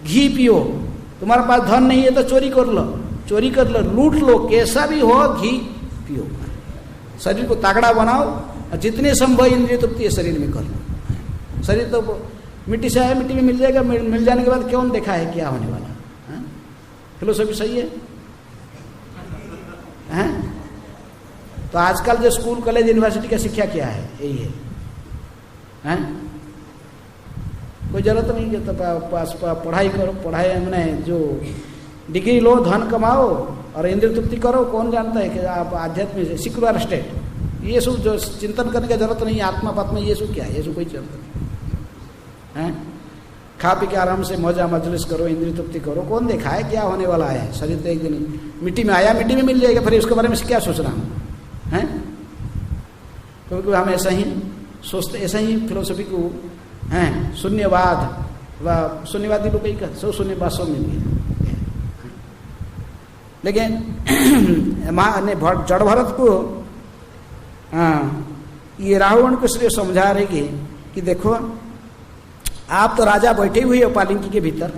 घी पियो, तुम्हारे पास धन नहीं है तो चोरी कर लो, चोरी कर लो, लूट लो, कैसा भी हो घी पियो, शरीर को तगड़ा बनाओ। और जितने संभव इंद्रिय तृप्ति शरीर में कर लो। शरीर तो मिट्टी से आया, मिट्टी में मिल जाएगा, मिल जाने के बाद क्यों देखा है क्या होने वाला है? फिलोसफी सही है, हैं? तो आजकल जो स्कूल कॉलेज यूनिवर्सिटी का शिक्षा क्या है, यही है, हैं? कोई जरूरत नहीं है तो पढ़ाई करो, पढ़ाई मैंने जो डिग्री लो, धन कमाओ और इंद्रिय तृप्ति करो। कौन जानता है कि आप आध्यात्मिक से सेक्युलर स्टेट, ये सब जो चिंतन करने की जरूरत नहीं है। आत्मा पात्मा ये सब क्या है, ये सब कोई जरूरत नहीं है। खा पी के आराम से मौजा मजलिस करो, इंद्रिय तृप्ति करो। कौन देखा है क्या होने वाला है? शरीर तो एक दिन मिट्टी में आया, मिट्टी में मिल जाएगा, फिर उसके बारे में क्या सोच रहा हूँ, हैं? क्योंकि हम ऐसा ही सोचते, ऐसा ही फिलोसफी को हैं शून्यवाद, व शून्यवादी लोग कहीं का सो शून्यवाद सब मिल गया। लेकिन जड़ भरत को ये रावण को इसलिए समझा रहे कि देखो, आप तो राजा बैठे हुए हो पालिंकी के भीतर,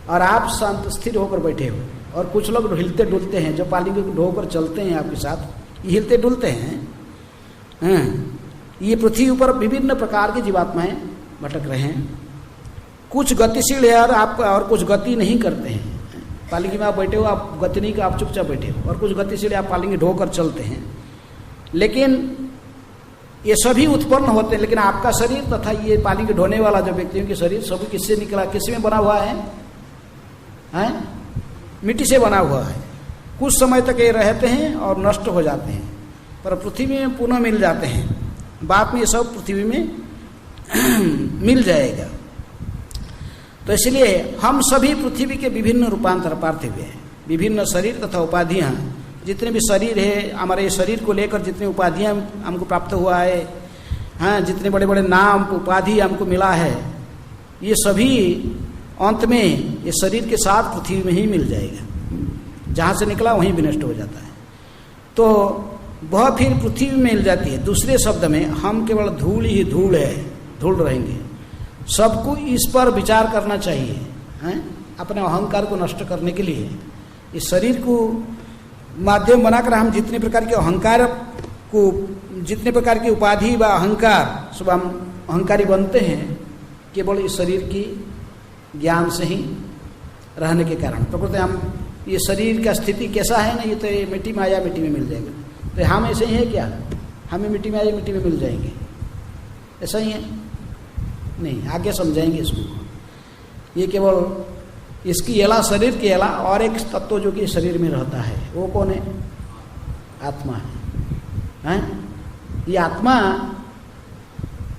और आप शांत स्थिर होकर बैठे हो, और कुछ लोग हिलते डुलते हैं, जो पालिंकी को ढोकर चलते हैं आपके साथ, ये हिलते डुलते हैं। ये पृथ्वी ऊपर विभिन्न प्रकार की जीवात्माएं भटक रहे हैं। कुछ गतिशील है और कुछ गति नहीं करते हैं। पालिंगी में आप बैठे हो, आप गति नहीं कर, आप चुपचाप बैठे हो, और कुछ गतिशील आप पालिंगी ढोकर चलते हैं। लेकिन ये सभी उत्पन्न होते हैं, लेकिन आपका शरीर तथा ये पालिंगी ढोने वाला जो व्यक्तियों के शरीर सभी किससे निकला, किसमें बना हुआ है? मिट्टी से बना हुआ है। कुछ समय तक ये रहते हैं और नष्ट हो जाते हैं, पर पृथ्वी में पुनः मिल जाते हैं। बाद में ये सब पृथ्वी में मिल जाएगा। तो इसलिए हम सभी पृथ्वी के विभिन्न रूपांतर पार्थिव हैं। विभिन्न शरीर तथा उपाधियां, जितने भी शरीर है, हमारे शरीर को लेकर जितनी उपाधियां हमको प्राप्त हुआ है, हाँ, जितने बड़े बड़े नाम उपाधि हमको मिला है, ये सभी अंत में ये शरीर के साथ पृथ्वी में ही मिल जाएगा। जहाँ से निकला वहीं विनष्ट हो जाता है। तो वह फिर पृथ्वी में मिल जाती है। दूसरे शब्द में हम केवल धूल ही धूल है, धूल रहेंगे। सबको इस पर विचार करना चाहिए, हैं? अपने अहंकार को नष्ट करने के लिए इस शरीर को माध्यम बनाकर हम जितने प्रकार के अहंकार को, जितने प्रकार की उपाधि व अहंकार सब हम अहंकारी बनते हैं, केवल इस शरीर की ज्ञान से ही रहने के कारण। प्रकृति हम ये शरीर का स्थिति कैसा है ना, ये तो ये मिट्टी में आया मिट्टी में मिल जाएगा, तो हम ऐसे ही है क्या? हमें मिट्टी में आया मिट्टी में मिल जाएंगे, ऐसा ही है? नहीं, आगे समझाएंगे इसको। ये केवल इसकी एला, शरीर की एला, और एक तत्व जो कि शरीर में रहता है, वो कौन है? आत्मा है। ये आत्मा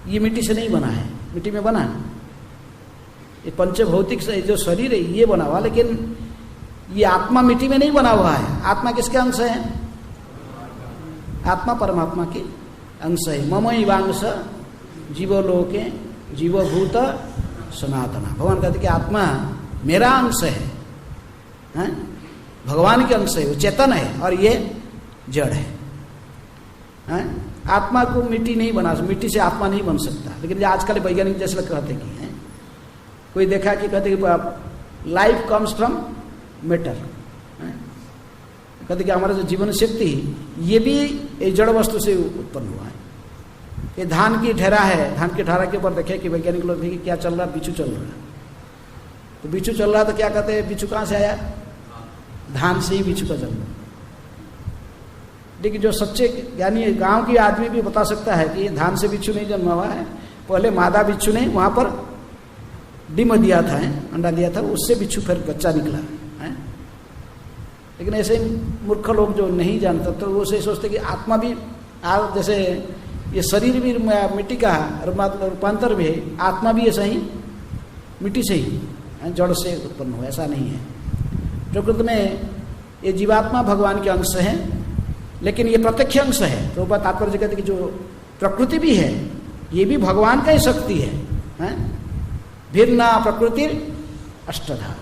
ये मिट्टी से नहीं बना है, मिट्टी में बना है। ये पंचभौतिक से जो शरीर है ये बना हुआ, लेकिन ये आत्मा मिट्टी में नहीं बना हुआ है। आत्मा किसके अंश है? आत्मा परमात्मा के अंश है। ममैवांश जीवलोके जीवभूत सनातना। भगवान कहते कि आत्मा मेरा अंश है, भगवान के अंश है, वो चेतन है और ये जड़ है। आत्मा को मिट्टी नहीं बना, मिट्टी से आत्मा नहीं बन सकता। लेकिन आजकल वैज्ञानिक जैसे लोग कहते कि हैं, कोई देखा कि कहते कि लाइफ कम्स फ्रॉम मैटर, कहते कि हमारा जो जीवन शक्ति ये भी जड़ वस्तु से उत्पन्न हुआ है। ये धान की ढेरा है, धान की ढेरा के ऊपर देखे कि वैज्ञानिक लोग देखे क्या चल रहा है, बिच्छू चल रहा है। तो बिच्छू चल रहा है तो क्या कहते हैं, बिच्छू कहाँ से आया? धान से ही बिच्छू का जन्म। लेकिन जो सच्चे यानी गांव की आदमी भी बता सकता है कि धान से बिच्छू नहीं जन्मा हुआ है। पहले मादा बिच्छू ने वहां पर डिम दिया था, अंडा दिया था, उससे बिच्छू फिर बच्चा निकला है। लेकिन ऐसे मूर्ख लोग जो नहीं जानते तो वो से सोचते कि आत्मा भी जैसे ये शरीर भी मिट्टी का रूपांतर भी है, आत्मा भी ऐसा ही मिट्टी से ही जड़ से उत्पन्न हुआ, ऐसा नहीं है। प्रकृति में ये जीवात्मा भगवान के अंश है, लेकिन ये प्रत्यक्ष अंश है। तो बात तात्पर्य कहते कि जो प्रकृति भी है ये भी भगवान का ही शक्ति है। भिन्न प्रकृति अष्टधा,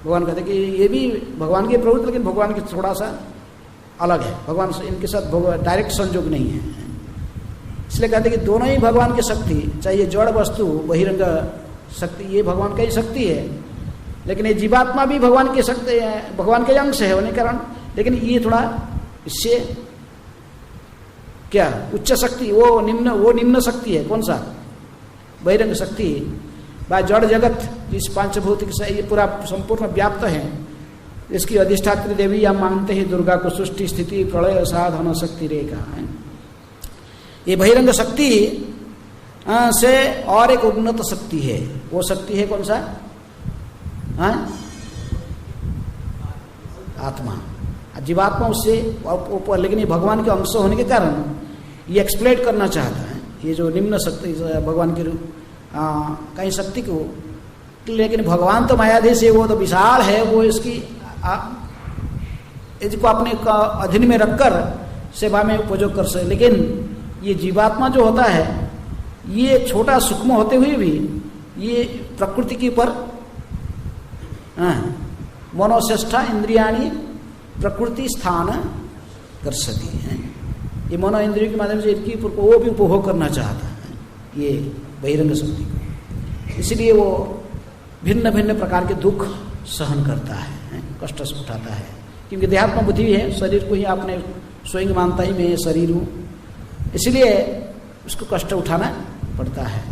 भगवान कहते कि ये भी भगवान की प्रवृत्ति, लेकिन भगवान की थोड़ा सा अलग है, भगवान से इनके साथ डायरेक्ट संयोग नहीं है। इसलिए कहते कि दोनों ही भगवान की शक्ति, चाहे ये जड़ वस्तु बहिरंग शक्ति ये भगवान का ही शक्ति है, लेकिन ये जीवात्मा भी भगवान की शक्ति है, भगवान के अंश है होने के कारण, लेकिन ये थोड़ा इससे क्या उच्च शक्ति, वो निम्न शक्ति है। कौन सा? बहिरंग शक्ति। बा जड़ जगत जिस पांचभौतिक से ये पूरा संपूर्ण व्याप्त है, इसकी अधिष्ठात्री देवी या मानते हैं दुर्गा को सृष्टि स्थिति प्रलय साधन शक्ति रेखा है। ये बहिरंग शक्ति से और एक उन्नत शक्ति है। वो शक्ति है कौन सा? आत्मा। जीवात्मा उससे, लेकिन ये भगवान के अंश होने के कारण ये एक्सप्लेट करना चाहता है, ये जो निम्न शक्ति भगवान के कहीं शक्ति को, लेकिन भगवान तो मायाधीश है, वो तो विशाल है, वो इसकी इसको अपने अधीन में रखकर सेवा में उपयोग कर सकते। लेकिन ये जीवात्मा जो होता है ये छोटा सूक्ष्म होते हुए भी ये प्रकृति के ऊपर मनोश्रेष्ठा इंद्रियाणी प्रकृति स्थान दर्शती है। ये मनो इंद्रियों के माध्यम से इनकी वो भी उपभोग करना चाहता है ये बहिरंग शक्ति को, इसलिए वो भिन्न भिन्न प्रकार के दुख सहन करता है, कष्ट से उठाता है, क्योंकि देहात्मा बुद्धि है, शरीर को ही आपने स्वयं मानता ही मैं शरीर हूँ, इसलिए उसको कष्ट उठाना पड़ता है।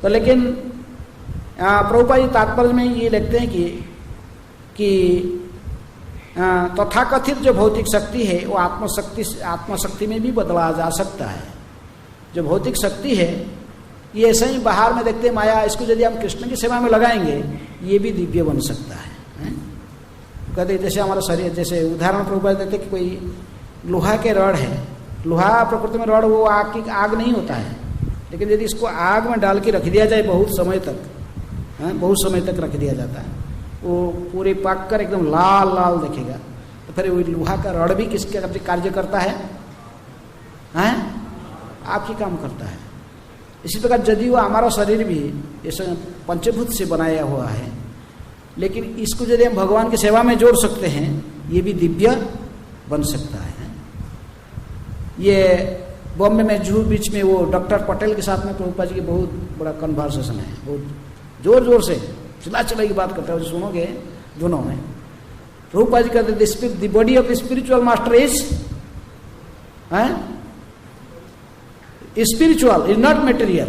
तो लेकिन प्रभुपाद जी तात्पर्य में ये लिखते हैं कि तथाकथित जो भौतिक शक्ति है वो आत्मशक्ति में भी बदला जा सकता है। जो भौतिक शक्ति है ये ऐसे ही बाहर में देखते हैं माया, इसको यदि हम कृष्ण की सेवा में लगाएंगे ये भी दिव्य बन सकता है। कहते जैसे हमारा शरीर, जैसे उदाहरण प्रभुपाद देते कि कोई लोहा के रॉड है, लोहा प्रकृति में रॉड वो आग नहीं होता है, लेकिन यदि इसको आग में डाल के रख दिया जाए बहुत समय तक रख दिया जाता है, वो पूरे पक कर एकदम लाल लाल दिखेगा, तो फिर वो लोहा का रॉड भी किसके कार्य करता है? आपकी काम करता है। इसी प्रकार यदि वो हमारा शरीर भी ऐसे पंचभूत से बनाया हुआ है, लेकिन इसको यदि हम भगवान की सेवा में जोड़ सकते हैं ये भी दिव्य बन सकता है। ये बॉम्बे में जूहू बीच में वो डॉक्टर पटेल के साथ में प्रभुपाद जी की बहुत बड़ा कन्वर्सेशन है, बहुत जोर जोर से चिल्ला की बात करते हैं, सुनोगे दोनों में। प्रभुपाद जी कहते the body of spiritual master is spiritual is not material.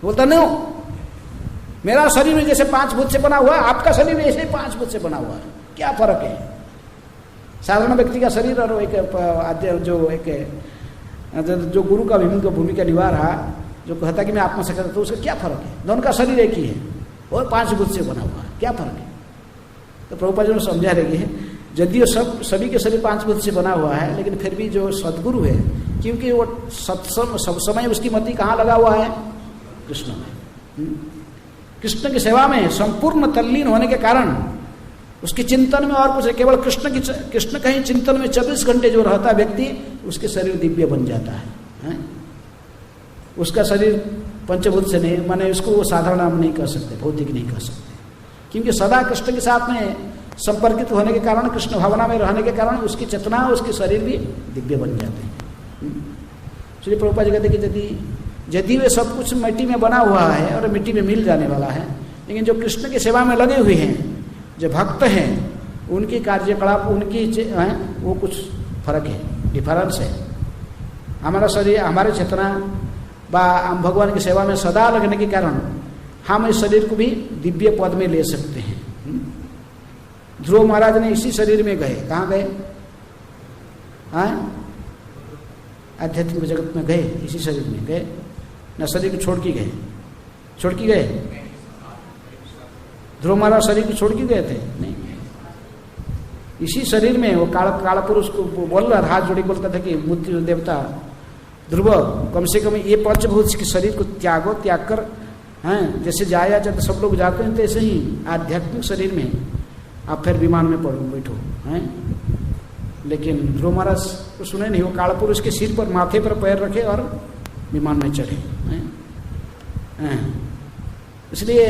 बोलता नहीं, मेरा शरीर में जैसे 5 भूत से बना हुआ है, आपका शरीर ऐसे ही 5 भूत से बना हुआ है, क्या फर्क है? साधारण व्यक्ति का शरीर और जो गुरु का भूमिका निभा रहा, जो कहता कि मैं आत्मा से करता, तो उसका क्या फर्क है? दोनों का शरीर एक ही है और 5 भूत से बना हुआ है, क्या फर्क है? तो प्रभुपाद जी ने समझा रही है, यदि सभी के शरीर 5 भूत से बना हुआ है, लेकिन फिर भी जो सदगुरु है, क्योंकि वो सब समय उसकी मति कहाँ लगा हुआ है? कृष्ण में। कृष्ण की सेवा में संपूर्ण तल्लीन होने के कारण उसके चिंतन में और कुछ केवल कृष्ण का ही चिंतन में 24 घंटे जो रहता है व्यक्ति, उसके शरीर दिव्य बन जाता है। उसका शरीर पंचभूत से नहीं, माने उसको वो साधारण हम नहीं कर सकते, भौतिक नहीं कर सकते, क्योंकि सदा कृष्ण के साथ में संपर्कित होने के कारण, कृष्ण भावना में रहने के कारण उसकी चेतना, उसके शरीर भी दिव्य बन जाते हैं। इसलिए प्रभुपाद जी कहते कि यदि वे सब कुछ मिट्टी में बना हुआ है और मिट्टी में मिल जाने वाला है, लेकिन जो कृष्ण की सेवा में लगे हुए हैं, जो भक्त हैं, उनकी कार्यकलाप, उनकी वो कुछ फर्क है, डिफरेंस है। हमारा शरीर, हमारे चेतना हम भगवान की सेवा में सदा लगने के कारण हम इस शरीर को भी दिव्य पद में ले सकते हैं। ध्रुव महाराज ने इसी शरीर में गए, कहाँ गए? आध्यात्मिक जगत में गए, इसी शरीर में गए न, शरीर को छोड़ के गए? ध्रुव महाराज शरीर को छोड़ के गए थे? नहीं, इसी शरीर में वो काल पुरुष को बोल रहा, हाथ जोड़ी बोलता था कि मृत्यु देवता ध्रुव, कम से कम ये पंचभूत के शरीर को त्याग कर हैं, जैसे जाया जाते सब लोग जाते हैं, तैसे ही आध्यात्मिक शरीर में आप फिर विमान में बैठो हैं। लेकिन ध्रुव महाराज तो सुने नहीं, वो कालपुरुष के सिर पर, माथे पर पैर रखे और विमान में चढ़े हैं। इसलिए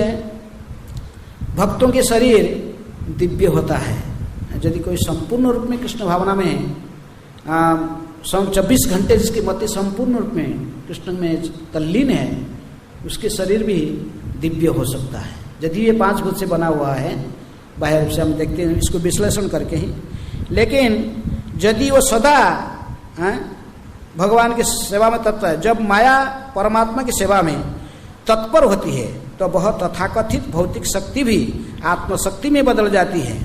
भक्तों के शरीर दिव्य होता है। यदि कोई संपूर्ण रूप में कृष्ण भावना में 24 घंटे जिसकी मति संपूर्ण रूप में कृष्ण में तल्लीन है, उसके शरीर भी दिव्य हो सकता है। यदि ये 5 भूत से बना हुआ है, बाहर रूप से हम देखते हैं इसको विश्लेषण करके ही। लेकिन यदि वो सदा भगवान की सेवा में तत्पर है, जब माया परमात्मा की सेवा में तत्पर होती है, तो वह तथाकथित भौतिक शक्ति भी आत्मशक्ति में बदल जाती है।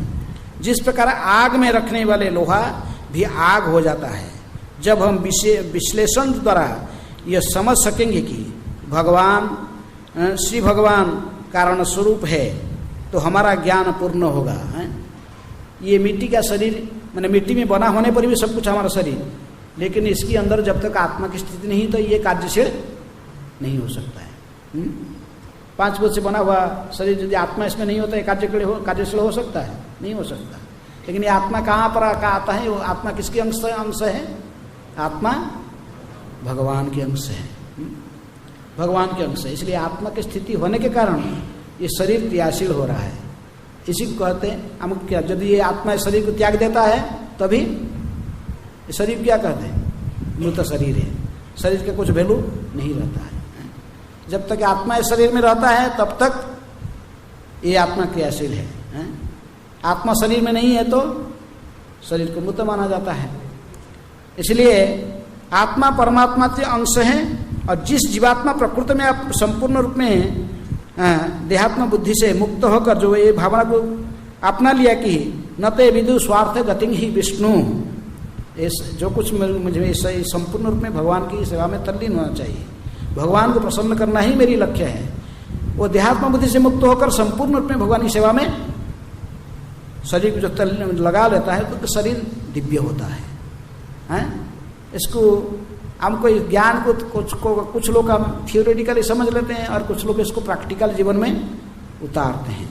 जिस प्रकार आग में रखने वाले लोहा भी आग हो जाता है। जब हम विश्लेषण द्वारा यह समझ सकेंगे कि भगवान, श्री भगवान कारण स्वरूप है, तो हमारा ज्ञान पूर्ण होगा। ये मिट्टी का शरीर, मैंने मिट्टी में बना होने पर भी सब कुछ हमारा शरीर, लेकिन इसके अंदर जब तक आत्मा की स्थिति नहीं, तो ये कार्यशील नहीं हो सकता है। 5 भूत से बना हुआ शरीर यदि आत्मा इसमें नहीं होता है, कार्यशील हो सकता है? नहीं हो सकता। लेकिन ये आत्मा कहाँ पर आता है? वो आत्मा किसके अंश है? आत्मा भगवान के अंश है, भगवान के अंश है। इसलिए आत्मा की स्थिति होने के कारण ये शरीर क्रियाशील हो रहा है। इसी को कहते हैं हम क्या, यदि ये आत्मा इस शरीर को त्याग देता है तभी ये शरीर क्या कहते हैं? मृत शरीर है। शरीर का कुछ वैल्यू नहीं रहता है। जब तक आत्मा इस शरीर में रहता है तब तक ये आत्मा क्रियाशील है। आत्मा शरीर में नहीं है तो शरीर को मृत माना जाता है। इसलिए आत्मा परमात्मा के अंश है, और जिस जीवात्मा प्रकृति में आप संपूर्ण रूप में देहात्म बुद्धि से मुक्त होकर जो ये भावना को अपना लिया कि न ते विदु स्वार्थ गति ही विष्णु, जो कुछ मुझे संपूर्ण रूप में भगवान की सेवा में तल्लीन होना चाहिए, भगवान को प्रसन्न करना ही मेरी लक्ष्य है, वो देहात्म बुद्धि से मुक्त होकर संपूर्ण रूप में भगवान की सेवा में शरीर को जो लगा लेता है तो शरीर दिव्य होता है। इसको हम कोई ज्ञान को कुछ लोग हम थियोरेटिकली समझ लेते हैं और कुछ लोग इसको प्रैक्टिकल जीवन में उतारते हैं।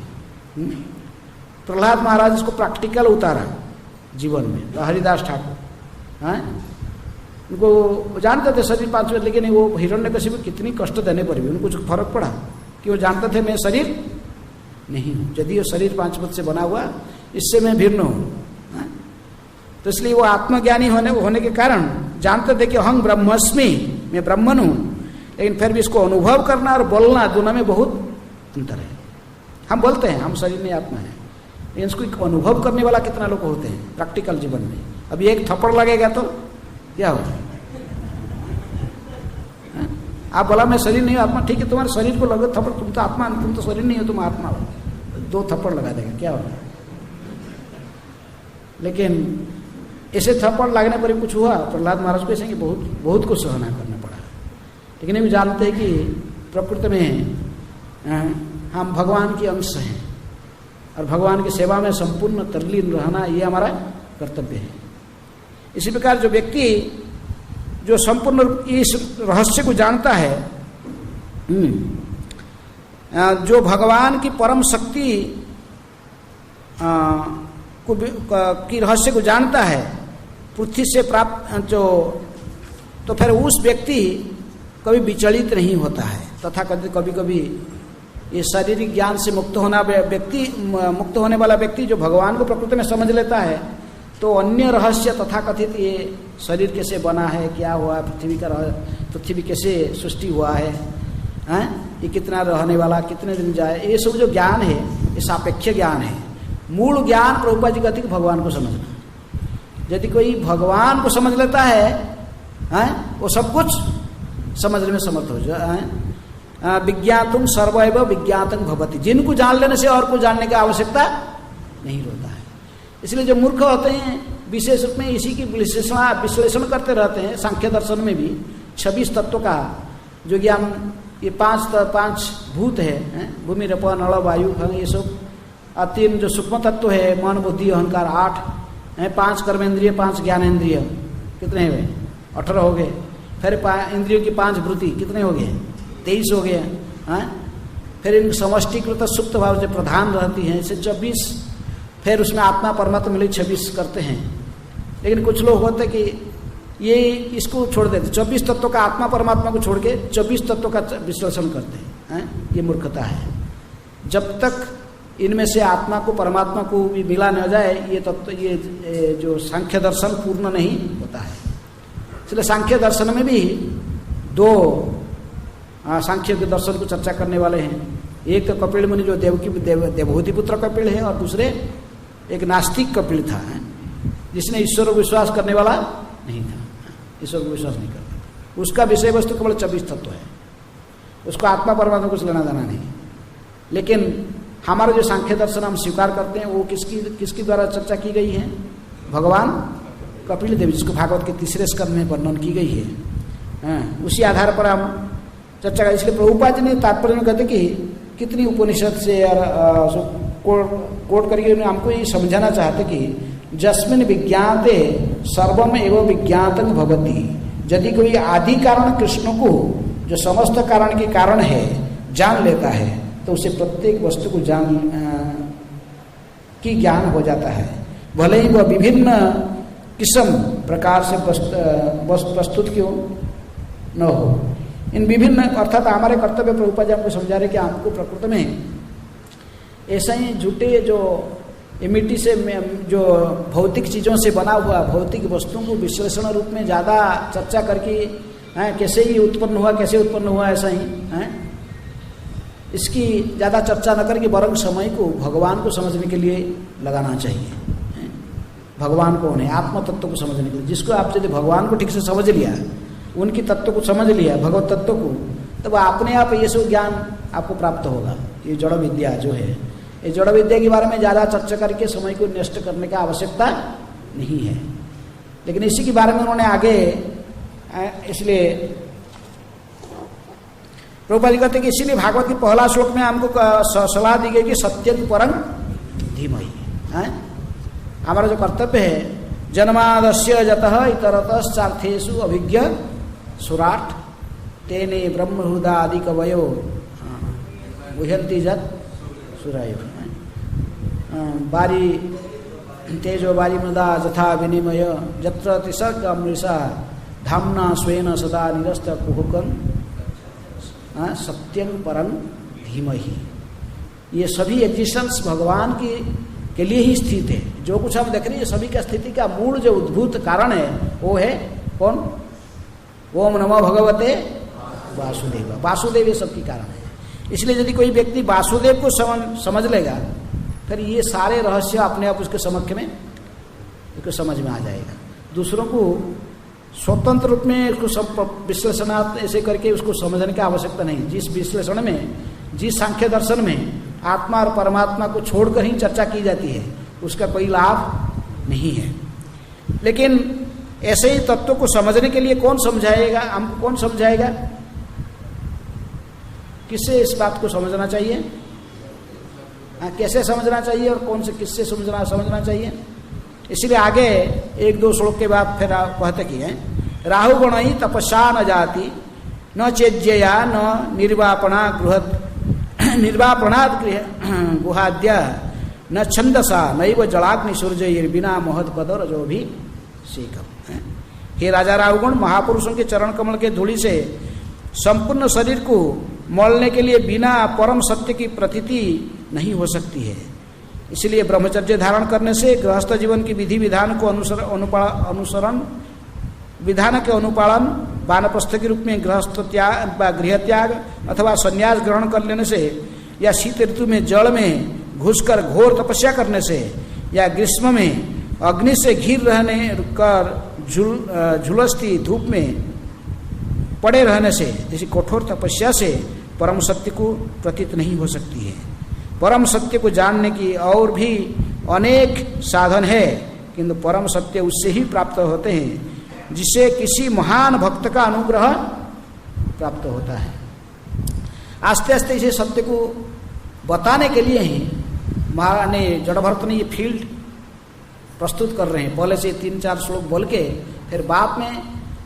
प्रहलाद महाराज इसको प्रैक्टिकल उतारा जीवन में, तो हरिदास ठाकुर उनको जानते थे शरीर 5 मिनट, लेकिन वो हिरण्यकशिपु को कितनी कष्ट देने पर भी उनको कुछ फर्क पड़ा कि वो जानते थे मैं शरीर नहीं हूँ। यदि वो शरीर 5 भूत से बना हुआ, इससे मैं भिन्न हूँ। तो इसलिए वो आत्मज्ञानी होने के कारण जानते थे कि हम ब्रह्मस्मि, मैं ब्रह्मन हूँ, लेकिन फिर भी इसको अनुभव करना और बोलना दोनों में बहुत अंतर है। हम बोलते हैं हम शरीर में आत्मा है, लेकिन इसको अनुभव करने वाला कितना लोग होते हैं प्रैक्टिकल जीवन में? अभी एक थप्पड़ लगेगा तो क्या होगा? आप बोला मैं शरीर नहीं हूँ आत्मा, ठीक है, तुम्हारे शरीर को लगे थप्पड़, तुम तो आत्मा, तुम तो शरीर नहीं हो, तुम आत्मा हो, 2 थप्पड़ लगा देगा, क्या होगा? लेकिन ऐसे थप्पड़ लगने पर कुछ हुआ? प्रहलाद महाराज को ऐसे कि बहुत कुछ सहना करना पड़ा। लेकिन हम जानते हैं कि प्रकृति में हम भगवान के अंश हैं और भगवान की सेवा में संपूर्ण तल्लीन रहना ये हमारा कर्तव्य है। इसी प्रकार जो व्यक्ति जो संपूर्ण इस रहस्य को जानता है, जो भगवान की परम शक्ति की रहस्य को जानता है, पृथ्वी से प्राप्त जो, तो फिर उस व्यक्ति कभी विचलित नहीं होता है। तथा कभी कभी ये शारीरिक ज्ञान से मुक्त होने वाला व्यक्ति जो भगवान को प्रकृति में समझ लेता है, तो अन्य रहस्य तथा कथित ये शरीर कैसे बना है, क्या हुआ है, पृथ्वी कैसे सृष्टि हुआ है, ये कितना रहने वाला, कितने दिन जाए, ये सब जो ज्ञान है ये सापेक्ष ज्ञान है। मूल ज्ञान प्रभुपाद जी कहते हैं भगवान को समझना। यदि कोई भगवान को समझ लेता है वो सब कुछ समझने में समर्थ हो जाए। विज्ञातुम सर्वैव विज्ञातं भवति, जिनको जान लेने से और कुछ जानने की आवश्यकता नहीं होता है। इसलिए जो मूर्ख होते हैं विशेष रूप में इसी की विश्लेषण करते रहते हैं। सांख्य दर्शन में भी 26 तत्व का जो ज्ञान, ये 5 भूत है, भूमि रपा नल वायु, ये सब 3 जो सूक्ष्म तत्व है, मन बुद्धि अहंकार 8 हैं, 5 कर्मेंद्रिय, 5 ज्ञानेन्द्रिय, कितने हुए? 18 हो गए। फिर इंद्रियों की 5 वृत्ति, कितने हो गए? 23 हो गए। फिर इन समष्टिकृत सुप्त भाव से प्रधान रहती हैं, इसे 24, फिर उसमें आत्मा परमात्मा मिले 26 करते हैं। लेकिन कुछ लोग होते कि ये इसको छोड़ देते, 24 तत्वों का आत्मा परमात्मा को छोड़ के 24 तत्वों का विश्लेषण करते हैं। ये मूर्खता है। जब तक इनमें से आत्मा को परमात्मा को भी मिला न जाए ये तत्व, ये जो सांख्य दर्शन पूर्ण नहीं होता है। इसलिए सांख्य दर्शन में भी दो सांख्य के दर्शन को चर्चा करने वाले हैं। एक तो कपिल मुनि जो देवहूति पुत्र कपिल है, और दूसरे एक नास्तिक कपिल था जिसने ईश्वर को विश्वास करने वाला नहीं था, ईश्वर को विश्वास नहीं करता। उसका विषय वस्तु केवल 24 तत्व है, उसको आत्मा परमात्मा कुछ लेना देना नहीं। लेकिन हमारा जो सांख्य दर्शन हम स्वीकार करते हैं वो किसकी द्वारा चर्चा की गई है? भगवान कपिल देव, जिसको भागवत के 3रे स्कंध में वर्णन की गई है। उसी आधार पर हम चर्चा का। इसलिए प्रभुपाद जी ने तात्पर्य में कहते कि कितनी उपनिषद से कोट करके उन्हें हमको ये समझाना चाहते कि जस्मिन विज्ञाते सर्वम एवं विज्ञातन भवति। यदि कोई आदि कारण कृष्ण को जो समस्त कारण के कारण है जान लेता है तो उसे प्रत्येक वस्तु को जान की ज्ञान हो जाता है, भले ही वह विभिन्न किस्म प्रकार से प्रस्तुत क्यों न हो। इन विभिन्न अर्थात हमारे कर्तव्य प्रभुपाद जी हमको समझा रहे कि आपको प्रकृति में ऐसा ही झूठे जो मिट्टी से जो भौतिक चीज़ों से बना हुआ भौतिक वस्तुओं को विश्लेषण रूप में ज़्यादा चर्चा करके कैसे ही उत्पन्न हुआ, कैसे उत्पन्न हुआ, ऐसा ही इसकी ज़्यादा चर्चा न करके बरंग समय को भगवान को समझने के लिए लगाना चाहिए। भगवान कौन है, आत्म तत्व को समझने के लिए। जिसको आप यदि भगवान को ठीक से समझ लिया, उनकी तत्व को समझ लिया, भगवत तत्व को, तब अपने आप ये सब ज्ञान आपको प्राप्त होगा। ये जड़ विद्या जो है, ये जड़ विद्या के बारे में ज़्यादा चर्चा करके समय को नष्ट करने की आवश्यकता नहीं है। लेकिन इसी के बारे में उन्होंने आगे, इसलिए प्रभुपाद जी कहते हैं कि इसीलिए भागवत के पहला श्लोक में हमको सलाह दी गई कि सत्यं परं धीमहि। हमारा जो कर्तव्य है, जन्मादस्य जतः इतरतश्चार्थेषु अभिज्ञ सुराट तेने ब्रह्महृदादि कवयो गुह्यन्ति जत सुरायो। बारी तेजो बारी मृदा जथा विनिमय जत्र तिसर्ग अमृषा धाम्ना स्वेन सदा निरस्त कुहुकन सत्यं परं धीमहि। ये सभी एग्जिस्टेंस भगवान की के लिए ही स्थित है। जो कुछ हम देख रहे हैं सभी का स्थिति का मूल जो उद्भूत कारण है वो है कौन? ओम नमो भगवते वासुदेव। वासुदेव ये सबकी कारण है। इसलिए यदि कोई व्यक्ति वासुदेव को समझ लेगा फिर ये सारे रहस्य अपने आप उसके समक्ष में उसको समझ में आ जाएगा। दूसरों को स्वतंत्र रूप में उसको सब विश्लेषणात्मक ऐसे करके उसको समझने की आवश्यकता नहीं। जिस विश्लेषण में, जिस सांख्य दर्शन में आत्मा और परमात्मा को छोड़कर ही चर्चा की जाती है उसका कोई लाभ नहीं है। लेकिन ऐसे ही तत्व को समझने के लिए कौन समझाएगा? हमको कौन समझाएगा? किससे इस बात को समझना चाहिए? कैसे समझना चाहिए और कौन से किससे समझना चाहिए? इसलिए आगे 1-2 श्लोक के बाद फिर कहते कि है राहु गुण ही तपस्या न जाति न चेज्यया न निर्वापणाद गुहाद्या न छंदसा नैव जलाग्नि सूर्य बिना महत पद रजो भी सीखम। हे राजा राहुगुण, महापुरुषों के चरण कमल के धूलि से संपूर्ण शरीर को मलने के लिए बिना परम सत्य की प्रतीति नहीं हो सकती है। इसलिए ब्रह्मचर्य धारण करने से गृहस्थ जीवन की विधि विधान को अनुसरण विधान के अनुपालन वानप्रस्थ के रूप में गृहस्थ त्याग गृह त्याग अथवा संन्यास ग्रहण कर लेने से, या शीत ऋतु में जल में घुसकर घोर तपस्या करने से, या ग्रीष्म में अग्नि से घिर रहने कर झुलसती धूप में पड़े रहने से, जैसी कठोर तपस्या से परम सत्य को प्रतीत नहीं हो सकती है। परम सत्य को जानने की और भी अनेक साधन है, किंतु परम सत्य उससे ही प्राप्त होते हैं जिसे किसी महान भक्त का अनुग्रह प्राप्त होता है। आस्ते आस्ते इसे सत्य को बताने के लिए ही महारानी जड़भरत ने ये फील्ड प्रस्तुत कर रहे हैं। पहले से 3-4 श्लोक बोल के फिर बाद में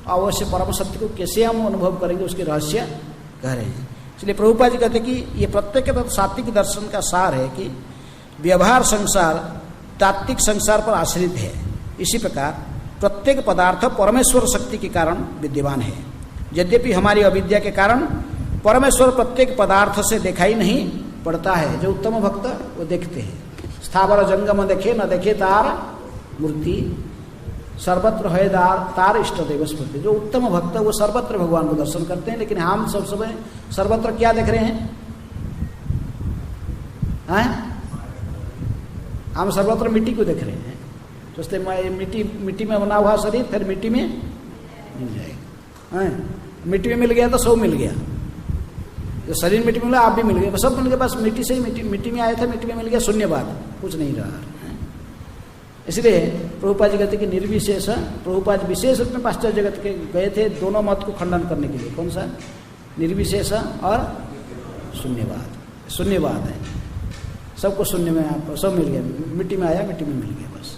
अवश्य परम सत्य को कैसे हम अनुभव करेंगे उसके रहस्य कह रहे हैं। इसलिए प्रभुपाद जी कहते कि ये प्रत्येक सात्विक दर्शन का सार है कि व्यवहार संसार तात्विक संसार पर आश्रित है। इसी प्रकार प्रत्येक पदार्थ परमेश्वर शक्ति के कारण विद्यमान है। यद्यपि हमारी अविद्या के कारण परमेश्वर प्रत्येक पदार्थ से दिखाई नहीं पड़ता है। जो उत्तम भक्त वो देखते हैं। स्थावर जंगम देखे न देखे तार मूर्ति, सर्वत्र है तार इष्ट देव स्मृति। जो उत्तम भक्त वो सर्वत्र भगवान को दर्शन करते हैं। लेकिन हम सब समय सर्वत्र क्या देख रहे हैं? हम सर्वत्र मिट्टी को देख रहे हैं। सोचते मिट्टी में बना हुआ शरीर फिर मिट्टी में मिल जाएगा। मिट्टी में मिल गया तो सब मिल गया। जो शरीर मिट्टी में मिला आप भी मिल गए, सब मिल गए। बस मिट्टी से ही मिट्टी में आए थे, मिट्टी में मिल गया, शून्यवाद, कुछ नहीं रहा। इसलिए प्रभुपाद जी कहते कि निर्विशेष, प्रभुपाद विशेष रूप में पाश्चात्य जगत के गए थे दोनों मत को खंडन करने के लिए। कौन सा? निर्विशेष और शून्यवाद। शून्यवाद है, सबको शून्य में आप सब मिल गया। मिट्टी में आया, मिट्टी में मिल गया। बस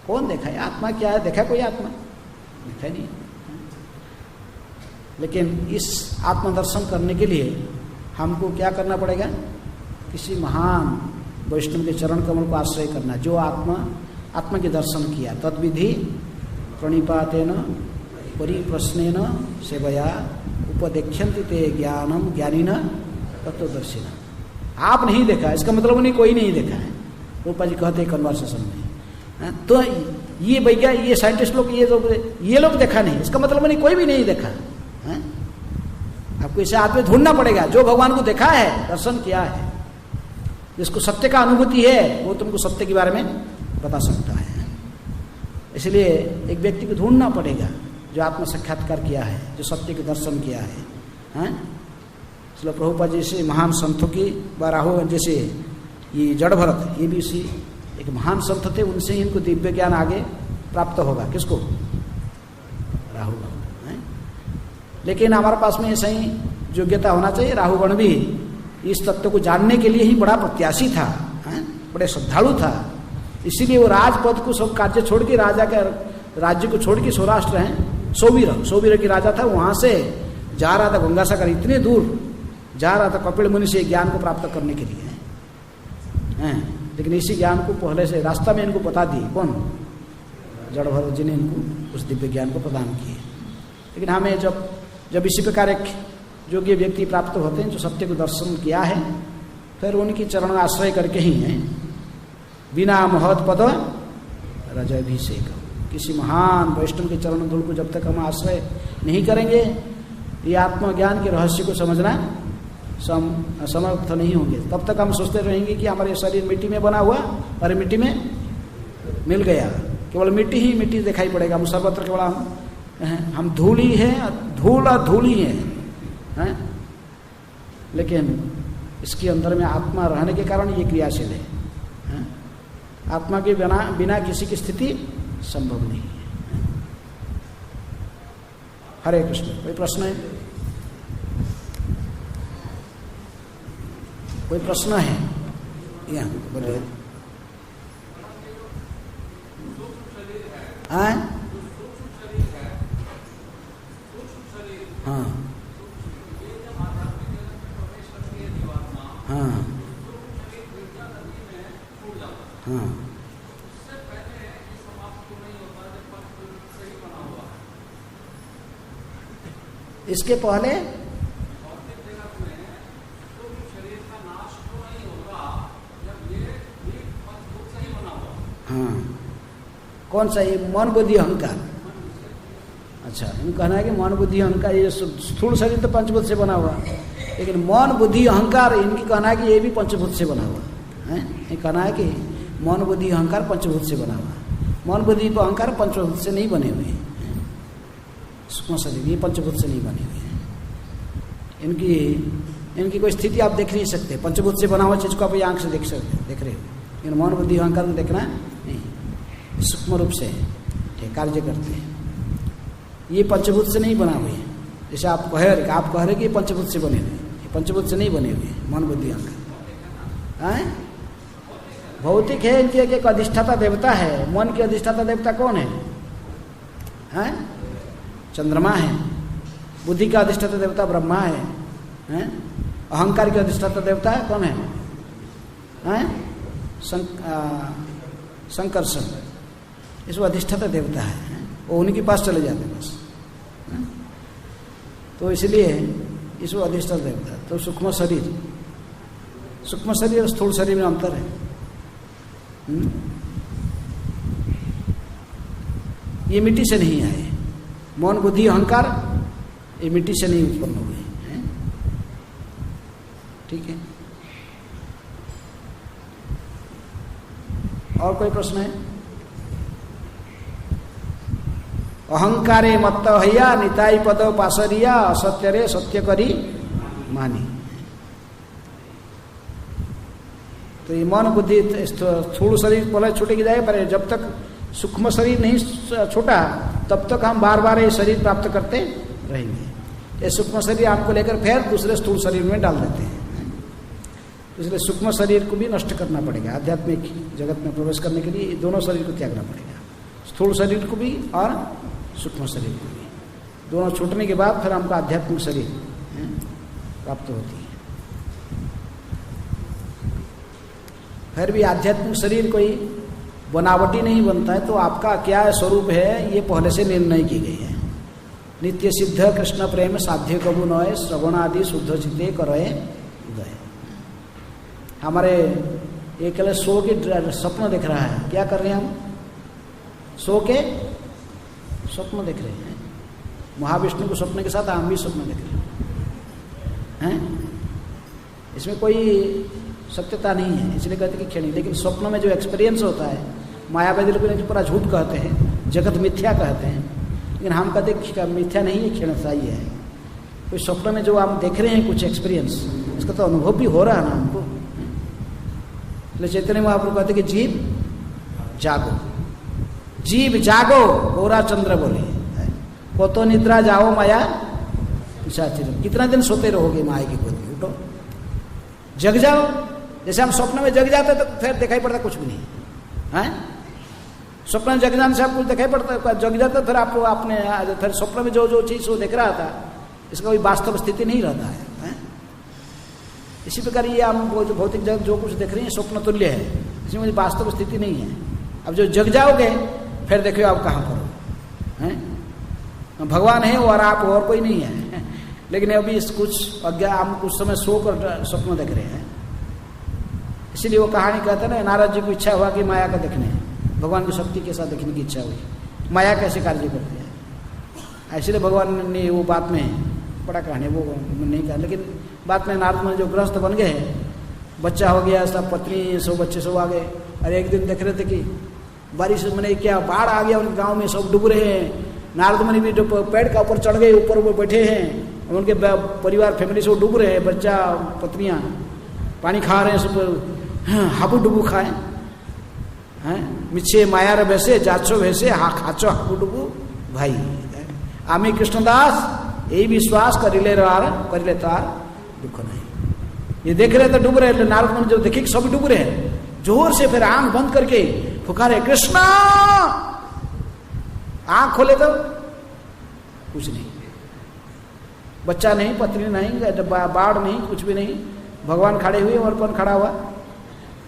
कौन देखा है आत्मा क्या है? देखा कोई आत्मा? देखा नहीं। लेकिन इस आत्मदर्शन करने के लिए हमको क्या करना पड़ेगा? किसी महान वैष्णव के चरण कमल को आश्रय करना, जो आत्मा के दर्शन किया। तद्विधि प्रणिपातेन परिप्रश्नेन सेवया उपदेख्यन्ति ते ज्ञानम ज्ञानिन तत्वदर्शिना। आप नहीं देखा इसका मतलब नहीं कोई नहीं देखा है। रूपा जी कहते हैं कन्वर्सेशन में। तो ये भैया ये साइंटिस्ट लोग ये लोग देखा नहीं, इसका मतलब नहीं कोई भी नहीं देखा है। आपको इसे आत्मा ढूंढना पड़ेगा जो भगवान को देखा है, दर्शन किया है, जिसको सत्य का अनुभूति है, वो तुमको सत्य के बारे में बता सकता है। इसलिए एक व्यक्ति को ढूंढना पड़ेगा जो आत्म साक्षात्कार किया है, जो सत्य के दर्शन किया है। इसलिए प्रभुपाद जैसे महान संतों की राहु जैसे ये जड़ भरत, ये भी इसी एक महान संत थे, उनसे ही इनको दिव्य ज्ञान आगे प्राप्त होगा। किसको? राहु गण। लेकिन हमारे पास में ऐसा ही योग्यता होना चाहिए। राहुगण भी इस तत्व को जानने के लिए ही बड़ा प्रत्याशी था, बड़े श्रद्धालु था। इसीलिए वो राजपद को सब कार्य छोड़ के राजा का राज्य को छोड़ के सौराष्ट्र है सोवीर की राजा था, वहां से जा रहा था गंगा सागर, इतने दूर जा रहा था कपिल मुनि से ज्ञान को प्राप्त करने के लिए। लेकिन इसी ज्ञान को पहले से रास्ता में इनको बता दी। कौन? जड़ भरत जी ने इनको उस दिव्य ज्ञान को प्रदान किए। लेकिन हमें जब इसी प्रकार एक योग्य व्यक्ति प्राप्त होते हैं जो सत्य को दर्शन किया है, फिर उनकी चरण आश्रय करके ही है बिना महत् पद रजाभिषेक। किसी महान वैष्णव के चरण धूल को जब तक हम आश्रय नहीं करेंगे, ये आत्मज्ञान के रहस्य को समझना समर्थ नहीं होंगे। तब तक हम सोचते रहेंगे कि हमारे शरीर मिट्टी में बना हुआ और मिट्टी में मिल गया, केवल मिट्टी ही मिट्टी दिखाई पड़ेगा। हम सर्वत्र केवल हम धूल ही है, धूल और धूल ही है। लेकिन इसके अंदर में आत्मा रहने के कारण ये क्रियाशील है। आत्मा के बिना किसी की स्थिति संभव नहीं है। हरे कृष्ण। कोई प्रश्न है? कोई प्रश्न है? यहाँ बोलिए। हाँ हाँ हाँ हाँ। इसके पहले हाँ कौन सा? ये मन बुद्धि अहंकार। अच्छा, इन कहना है कि मन बुद्धि अहंकार, ये स्थूल शरीर तो पंचभूत से बना हुआ, लेकिन मन बुद्धि अहंकार इनकी कहना है कि ये भी पंचभूत से बना हुआ है। ये कहना है कि मन बुद्धि अहंकार पंचभूत से बना हुआ। मन बुद्धि पर अहंकार पंचभूत से नहीं बने हुए हैं। सूक्ष्म शरीर ये पंचभूत से नहीं बने हुए हैं। इनकी कोई स्थिति आप देख नहीं सकते। पंचभूत से बना हुआ चीज को आप आंख से देख रहे हो, लेकिन मन बुद्धि अहंकार को देखना नहीं, सूक्ष्म रूप से कार्य करते हैं। ये पंचभूत से नहीं बना हुए हैं। जैसे आप कह रहे कि पंचभूत से बने हुए, ये पंचभूत से नहीं बने हुए मन बुद्धि अहंकार। भौतिक है, इनकी एक अधिष्ठाता देवता है। मन की अधिष्ठाता देवता कौन है? चंद्रमा है। बुद्धि का अधिष्ठाता देवता ब्रह्मा है। अहंकार के अधिष्ठाता देवता कौन है? संकर्षण, इसको अधिष्ठाता देवता है, वो उन्हीं के पास चले जाते हैं बस। तो इसलिए इसको अधिष्ठाता देवता। तो सूक्ष्म शरीर और स्थूल शरीर में अंतर है। ये मिट्टी से नहीं आए, मौन बुद्धि अहंकार ये मिट्टी से नहीं उत्पन्न हुए हैं। ठीक है, और कोई प्रश्न है? अहंकारे मत्त हया निताई पद पासरिया असत्यरे सत्य करी मानी। तो ये मन बुद्धि स्थूल शरीर पहले छूटेगी जाए, पर जब तक सूक्ष्म शरीर नहीं छूटा तब तक हम बार बार ये शरीर प्राप्त करते रहेंगे। ये सूक्ष्म शरीर आपको लेकर फिर दूसरे स्थूल शरीर में डाल देते हैं। इसलिए सूक्ष्म शरीर को भी नष्ट करना पड़ेगा। आध्यात्मिक जगत में प्रवेश करने के लिए दोनों शरीर को त्यागना पड़ेगा, स्थूल शरीर को भी और सूक्ष्म शरीर को भी। दोनों छूटने के बाद फिर हमको आध्यात्मिक शरीर प्राप्त होती है। फिर भी आध्यात्मिक शरीर कोई बनावटी नहीं बनता है। तो आपका क्या स्वरूप है ये पहले से निर्णय की गई है। नित्य सिद्ध कृष्ण प्रेम साध्य कबू नय श्रवण आदि शुद्ध चित्ते करे उदय। हमारे एक सो के स्वप्न देख रहा है, क्या कर रहे हैं हम? सो के स्वप्न देख रहे हैं। महाविष्णु को स्वप्न के साथ हम भी स्वप्न देख रहे हैं। इसमें कोई सत्यता नहीं है, इसलिए कहते कि क्षणिक। लेकिन स्वप्न में जो एक्सपीरियंस होता है, मायावादी लोग पूरा झूठ कहते हैं, जगत मिथ्या कहते हैं, लेकिन हम कहते हैं मिथ्या नहीं है, क्षणस्थायी है। कोई स्वप्न में जो आप देख रहे हैं कुछ एक्सपीरियंस, इसका तो अनुभव भी हो रहा है ना हमको। इसलिए चैतन्य महाप्रभु कहते कि जीव जागो, जीव जागो, गौरा चंद्र बोले, को तो निद्रा जाओ माया पिशाचिर। कितना दिन सोते रहोगे माया की गोद में? उठो, जग जाओ। जैसे हम स्वप्न में जग जाते तो फिर दिखाई पड़ता कुछ भी नहीं है। स्वप्न में जग जाने से आपको दिखाई पड़ता है, जग जाता फिर आपको आपने फिर स्वप्न में जो जो चीज वो देख रहा था इसका कोई वास्तव स्थिति नहीं रहता है। इसी प्रकार ये हम भौतिक जगत जो कुछ देख रहे हैं स्वप्न तुल्य है, इसमें मुझे वास्तव स्थिति नहीं है। अब जो जग जाओगे फिर देखियो आप कहाँ पर हो हैं। भगवान है और आप और कोई नहीं है। लेकिन अभी कुछ अज्ञान, हम कुछ समय सोकर स्वप्न देख रहे हैं। इसीलिए वो कहानी कहते हैं ना, नारद जी को इच्छा हुआ कि माया का देखने, भगवान की शक्ति के साथ देखने की इच्छा हुई, माया कैसे कार्य करती है। इसलिए भगवान ने वो बात में बड़ा कहानी वो नहीं कहा, लेकिन बात में नारद में जो गृहस्थ बन गए, बच्चा हो गया, सब पत्नी सब बच्चे सब आ गए। और एक दिन देख रहे थे कि बारिश मैंने क्या बाढ़ आ गया, उनके गाँव में सब डूब रहे हैं। नारद मुनि भी पेड़ का ऊपर चढ़ गए, ऊपर वो बैठे हैं, उनके परिवार फैमिली से डूब रहे हैं, बच्चा पत्नियां पानी खा रहे हैं, सब हाबू डुबू खाए हैं। मिच्छे मायार वैसे जाचो वैसे खाचो हाबू डुबू भाई। आमी कृष्णदास यही विश्वास करिले तार दुख नहीं। ये देख रहे थे डूब रहे, नारद मुनि जो देखे सब डूब रहे हैं, जोर से फिर आंख बंद करके पुकारे कृष्णा। आंख खोले तो कुछ नहीं, बच्चा नहीं, पत्नी नहीं, बाढ़ नहीं, कुछ भी नहीं। भगवान खड़े हुए और कौन खड़ा हुआ?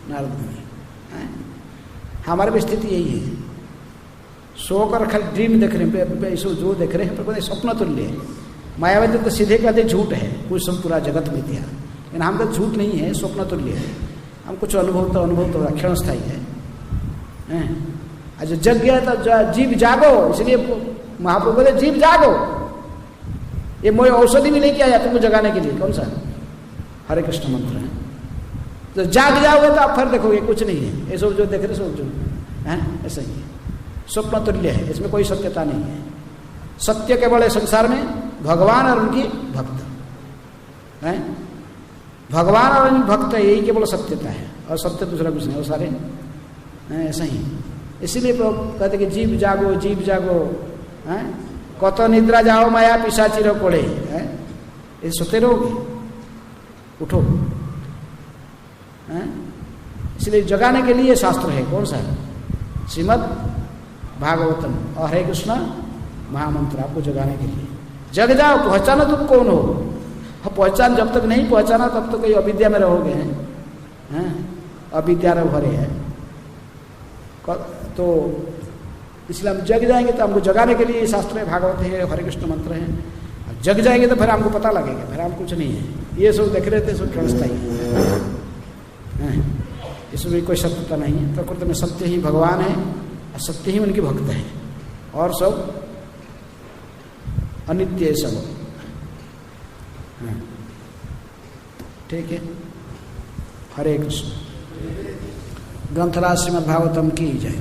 नारद मुनि। हमारी भी स्थिति यही है, सोकर खाली ड्रीम देख रहे हैं, जो देख रहे हैं पर स्वप्न तुल्य है। मायावादी तो सीधे कहते झूठ है, कुछ सब पूरा जगत मिथ्या, लेकिन हम तो झूठ नहीं है, स्वप्न तुल्य है। हम कुछ अनुभव तो क्षण स्थायी है। जो जग गया तो जीव जागो, इसलिए महाप्रभु बोले जीव जागो। ये मोय औषधि भी लेके आया तुमको जगाने के लिए, कौन सा? हरे कृष्ण मंत्र है। तो जाग जाओगे तो आप फिर देखोगे कुछ नहीं है, ये सब जो देख रहे सब जो है ऐसा ही है, स्वप्न तुल्य है, इसमें कोई सत्यता नहीं है। सत्य केवल है संसार में भगवान और उनकी भक्त है। भगवान और उनकी भक्त यही केवल सत्यता है, और सत्य दूसरा कुछ नहीं, वो सारे ऐसा ही। इसीलिए कहते कि जीव जागो, जीव जागो, कत निद्रा जाओ माया पिशाचिर कोड़े, ये सोते रहोगे, उठो। इसलिए जगाने के लिए शास्त्र है, कौन सा है? श्रीमद् भागवतम और हरे कृष्ण महामंत्र, आपको जगाने के लिए। जग जाओ, पहचानो तुम कौन हो। हाँ, पहचान जब तक नहीं पहचाना तब तो कहीं अविद्या में रहोगे हैं, अविद्या में भरे हैं। तो इसलिए हम जग जाएंगे तो हमको जगाने के लिए शास्त्र है, भागवत है, हरे कृष्ण मंत्र है। जग जाएंगे तो फिर हमको पता लगेगा, फिर हम कुछ नहीं है, ये सब देख रहे थे सब क्षणस्थायी है, इसमें कोई सत्यता नहीं है। प्रकृति में सत्य ही भगवान है और सत्य ही उनकी भक्त है, और सब अनित्य है सब। ठीक है, हरे कृष्ण। ग्रंथराज श्रीमद् भागवतम की जय।